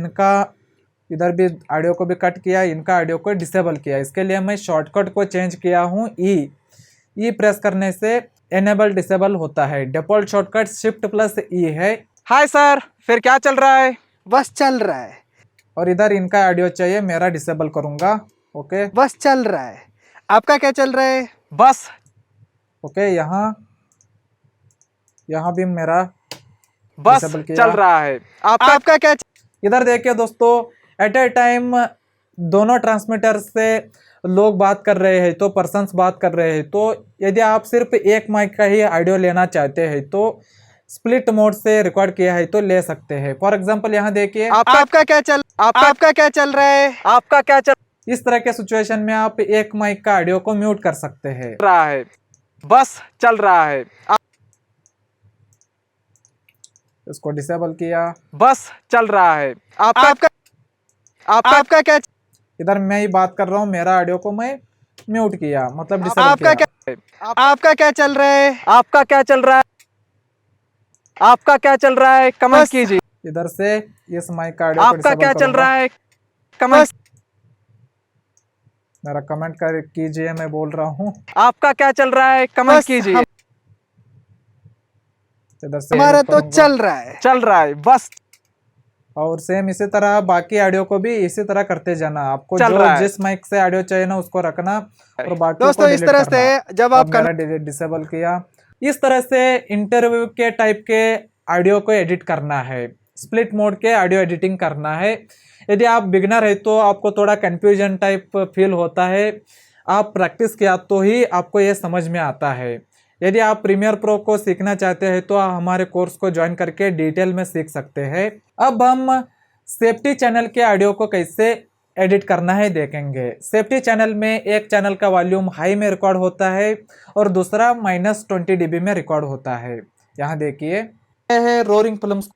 भी ऑडियो को भी कट किया, इनका ऑडियो को डिसेबल किया। इसके लिए मैं शॉर्टकट को चेंज किया हूँ ई प्रेस करने से एनेबल डिसेबल होता है। डिफॉल्ट शॉर्टकट Shift+E है। हाय सर, फिर क्या चल रहा है? बस चल रहा है। और इधर इनका ऑडियो चाहिए, मेरा डिसेबल करूँगा। ओके बस चल रहा है। आपका क्या चल रहा है? बस। ओके, यहाँ भी मेरा बस डिसेबल किया। चल रहा है। आपका क्या इधर देखिए दोस्तों, एट ए टाइम दोनों ट्रांसमीटर से लोग बात कर रहे हैं, तो पर्सन्स बात कर रहे हैं। तो यदि आप सिर्फ एक माइक का ही ऑडियो लेना चाहते हैं तो स्प्लिट मोड से रिकॉर्ड किया है तो ले सकते हैं। फॉर एग्जांपल यहाँ देखिए, आपका क्या चल रहा है? आपका क्या चल इस तरह के सिचुएशन में आप एक माइक का ऑडियो को म्यूट कर सकते हैं। रहा है? बस चल रहा है। इसको डिसेबल किया। बस चल रहा है। आपका क्या इधर मैं ही बात कर रहा हूँ, मेरा ऑडियो को मैं म्यूट किया, मतलब डिसेबल आपका किया। आपका क्या चल रहा है? आपका क्या चल रहा है? आपका क्या चल रहा है? कमेंट बस। कीजिए। इधर से इस माइक का ऑडियो को आपका डिसेबल क्या चल करूंगा। रहा है? कमेंट। मेरा कमेंट कर कीजिए, मैं बोल रहा हूँ। आपका क्या चल रहा है? कमेंट बस कीजिए। इधर से हमारा edit तो करूंगा। चल रहा है। चल रहा है बस। और सेम इसी तरह बाकी ऑडियो को भी इसी तरह करते जाना। आपको चल जो रहा है। जिस माइक से ऑडियो चाहिए ना उसको रखना और बाकी दोस्तों इस तरह से जब आप मेरा डिसेबल किया। इस तरह से इंटरव्यू के टाइप के ऑडियो को एडिट करना है, स्प्लिट मोड के ऑडियो एडिटिंग करना है। यदि आप बिगनर है तो आपको थोड़ा कंफ्यूजन टाइप फील होता है, आप प्रैक्टिस किया तो ही आपको ये समझ में आता है। यदि आप प्रीमियर प्रो को सीखना चाहते हैं तो हमारे कोर्स को ज्वाइन करके डिटेल में सीख सकते हैं। अब हम सेफ्टी चैनल के ऑडियो को कैसे एडिट करना है देखेंगे। सेफ्टी चैनल में एक चैनल का वॉल्यूम हाई में रिकॉर्ड होता है और दूसरा -20 dB में रिकॉर्ड होता है। यहाँ देखिए, यह है रोरिंग फिल्म्स।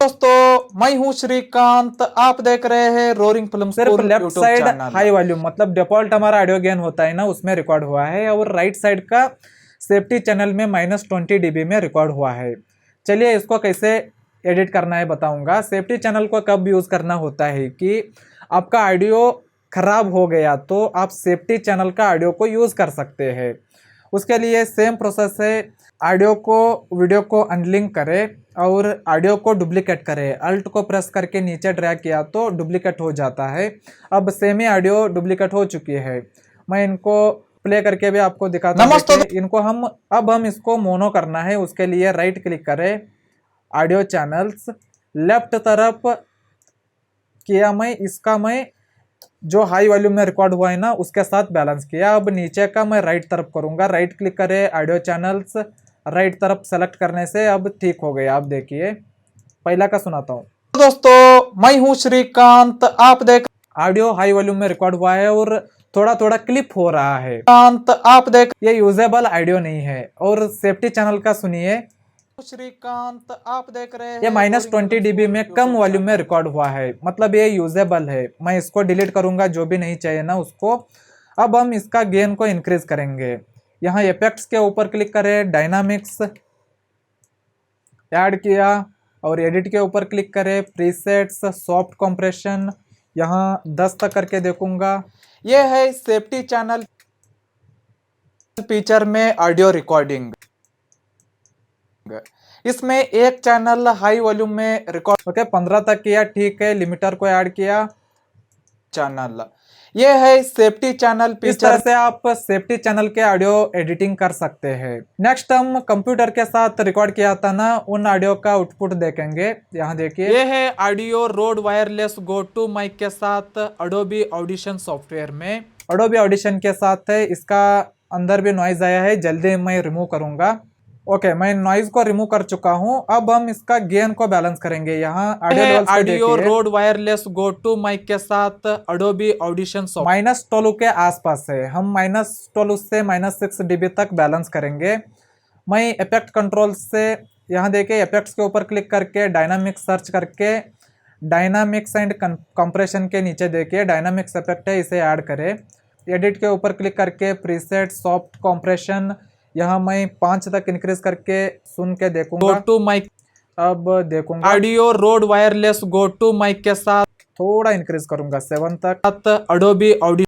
दोस्तों मैं हूँ श्रीकांत, आप देख रहे हैं रोरिंग फिल्म्स। सिर्फ लेफ्ट साइड हाई वॉल्यूम, मतलब डिफॉल्ट हमारा ऑडियो गेन होता है ना, उसमें रिकॉर्ड हुआ है, और राइट साइड का सेफ्टी चैनल में -20 dB में रिकॉर्ड हुआ है। चलिए इसको कैसे एडिट करना है बताऊंगा। सेफ्टी चैनल को कब यूज़ करना होता है कि आपका ऑडियो खराब हो गया तो आप सेफ्टी चैनल का ऑडियो को यूज़ कर सकते हैं। उसके लिए सेम प्रोसेस है, ऑडियो को वीडियो को अनलिंक करें और ऑडियो को डुप्लीकेट करें। अल्ट को प्रेस करके नीचे ड्रैग किया तो डुप्लीकेट हो जाता है। अब सेम ही ऑडियो डुप्लीकेट हो चुकी है, मैं इनको प्ले करके भी आपको दिखाता हूं। इनको हम इसको मोनो करना है। उसके लिए राइट क्लिक करें, ऑडियो चैनल्स, लेफ्ट तरफ किया मैं, इसका मैं जो हाई वॉल्यूम में रिकॉर्ड हुआ है ना उसके साथ बैलेंस किया। अब नीचे का मैं राइट तरफ करूंगा, राइट क्लिक करें, ऑडियो चैनल्स, राइट तरफ सेलेक्ट करने से अब ठीक हो गया। आप देखिए, पहला का सुनाता हूँ। दोस्तों मैं हूँ श्रीकांत, आप देख ऑडियो हाई वॉल्यूम में रिकॉर्ड हुआ है और थोड़ा थोड़ा क्लिप हो रहा है। श्रीकांत आप देख, ये यूजेबल ऑडियो नहीं है। और सेफ्टी चैनल का सुनिए, श्रीकांत आप देख रहे हैं, ये -20 dB में कम वॉल्यूम में रिकॉर्ड हुआ है, मतलब ये यूजेबल है। मैं इसको डिलीट करूंगा, जो भी नहीं चाहिए ना उसको। अब हम इसका गेन को इंक्रीज करेंगे। यहाँ इफेक्ट्स के ऊपर क्लिक करें, डायनामिक्स ऐड किया और एडिट के ऊपर क्लिक करें, प्रीसेट्स, सॉफ्ट कंप्रेशन, यहाँ 10 तक करके देखूंगा। ये है सेफ्टी चैनल फीचर में ऑडियो रिकॉर्डिंग। इसमें एक चैनल हाई वॉल्यूम में रिकॉर्ड, ओके 15 तक किया, ठीक है। लिमिटर को ऐड किया, चैनल ये है सेफ्टी चैनल फीचर। इस तरह से आप सेफ्टी चैनल के ऑडियो एडिटिंग कर सकते हैं। नेक्स्ट हम कंप्यूटर के साथ रिकॉर्ड किया था ना, उन ऑडियो का आउटपुट देखेंगे। यहाँ देखिए, ये है audio Rode wireless go two mic के साथ एडोबी ऑडिशन सॉफ्टवेयर में। एडोबी ऑडिशन के साथ है, इसका अंदर भी नॉइज आया है, जल्दी मैं रिमूव करूंगा। ओके, मैं नॉइज को रिमूव कर चुका हूं। अब हम इसका गेन को बैलेंस करेंगे। यहाँ audio Rode wireless go two mic के साथ एडोबी ऑडिशन -12 के आसपास है। हम -12 से -6 dB तक बैलेंस करेंगे। मैं इफेक्ट कंट्रोल से, यहाँ देखिए इफेक्ट्स के ऊपर क्लिक करके डायनामिक्स सर्च करके डायनामिक्स एंड कंप्रेशन के नीचे देखिए डायनामिक्स इफेक्ट है, इसे ऐड करें। एडिट के ऊपर क्लिक करके प्रीसेट सॉफ्ट कंप्रेशन, यहाँ मैं 5 तक इंक्रीज करके सुन के देखूंगा। टू माइक अब देखूंगा audio Rode wireless go two mic के साथ थोड़ा इंक्रीज करूंगा 7 तक। अडोबी ऑडियो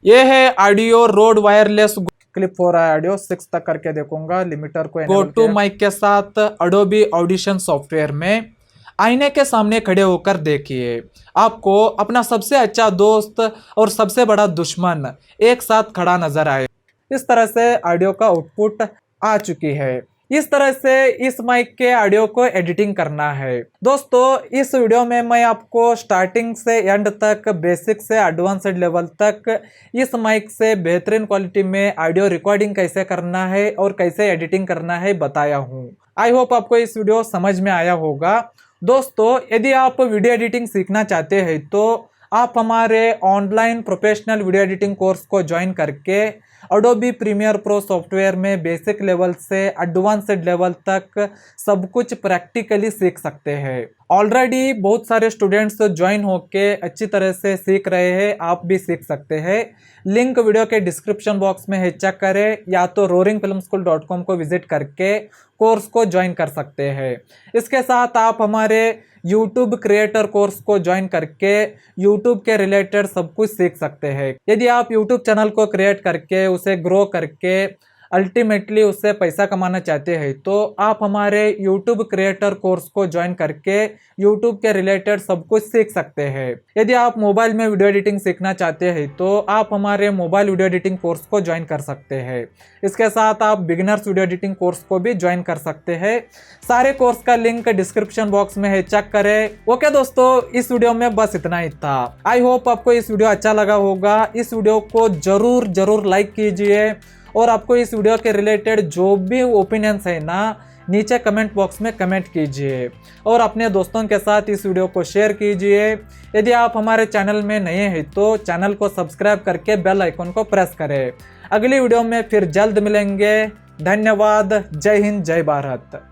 ये है ऑडियो रोड वायरलेस क्लिप हो रहा है ऑडियो 6 तक करके देखूंगा लिमिटर को गो टू माइक के साथ अडोबी ऑडिशन सॉफ्टवेयर में आईने के सामने खड़े होकर देखिए आपको अपना सबसे अच्छा दोस्त और सबसे बड़ा दुश्मन एक साथ खड़ा नजर आए। इस तरह से ऑडियो का आउटपुट आ चुकी है। इस तरह से इस माइक के ऑडियो को एडिटिंग करना है। दोस्तों इस वीडियो में मैं आपको स्टार्टिंग से एंड तक बेसिक से एडवांस्ड लेवल तक इस माइक से बेहतरीन क्वालिटी में ऑडियो रिकॉर्डिंग कैसे करना है और कैसे एडिटिंग करना है बताया हूँ। आई होप आपको इस वीडियो समझ में आया होगा। दोस्तों यदि आप वीडियो एडिटिंग सीखना चाहते हैं तो आप हमारे online professional video editing course को ज्वाइन करके अडोबी प्रीमियर प्रो सॉफ्टवेयर में बेसिक लेवल से एडवांस्ड लेवल तक सब कुछ प्रैक्टिकली सीख सकते हैं। ऑलरेडी बहुत सारे स्टूडेंट्स ज्वाइन होके अच्छी तरह से सीख रहे हैं, आप भी सीख सकते हैं। लिंक वीडियो के डिस्क्रिप्शन बॉक्स में है, चेक करें या तो roaringfilmschool.com को विजिट करके कोर्स को ज्वाइन कर सकते हैं। इसके साथ आप हमारे YouTube क्रिएटर कोर्स को ज्वाइन करके YouTube के रिलेटेड सब कुछ सीख सकते हैं। यदि आप YouTube चैनल को क्रिएट करके उसे ग्रो करके अल्टीमेटली उससे पैसा कमाना चाहते हैं तो आप हमारे YouTube क्रिएटर कोर्स को ज्वाइन करके YouTube के रिलेटेड सब कुछ सीख सकते हैं। यदि आप मोबाइल में वीडियो एडिटिंग सीखना चाहते हैं तो आप हमारे मोबाइल वीडियो एडिटिंग कोर्स को ज्वाइन कर सकते हैं। इसके साथ आप बिगिनर्स वीडियो एडिटिंग कोर्स को भी ज्वाइन कर सकते हैं। सारे कोर्स का लिंक डिस्क्रिप्शन बॉक्स में है, चेक करें। ओके दोस्तों, इस वीडियो में बस इतना ही था। आई होप आपको इस वीडियो अच्छा लगा होगा। इस वीडियो को जरूर लाइक कीजिए और आपको इस वीडियो के रिलेटेड जो भी ओपिनियंस है ना नीचे कमेंट बॉक्स में कमेंट कीजिए और अपने दोस्तों के साथ इस वीडियो को शेयर कीजिए। यदि आप हमारे चैनल में नए हैं तो चैनल को सब्सक्राइब करके बेल आइकन को प्रेस करें। अगली वीडियो में फिर जल्द मिलेंगे। धन्यवाद। जय हिंद, जय भारत।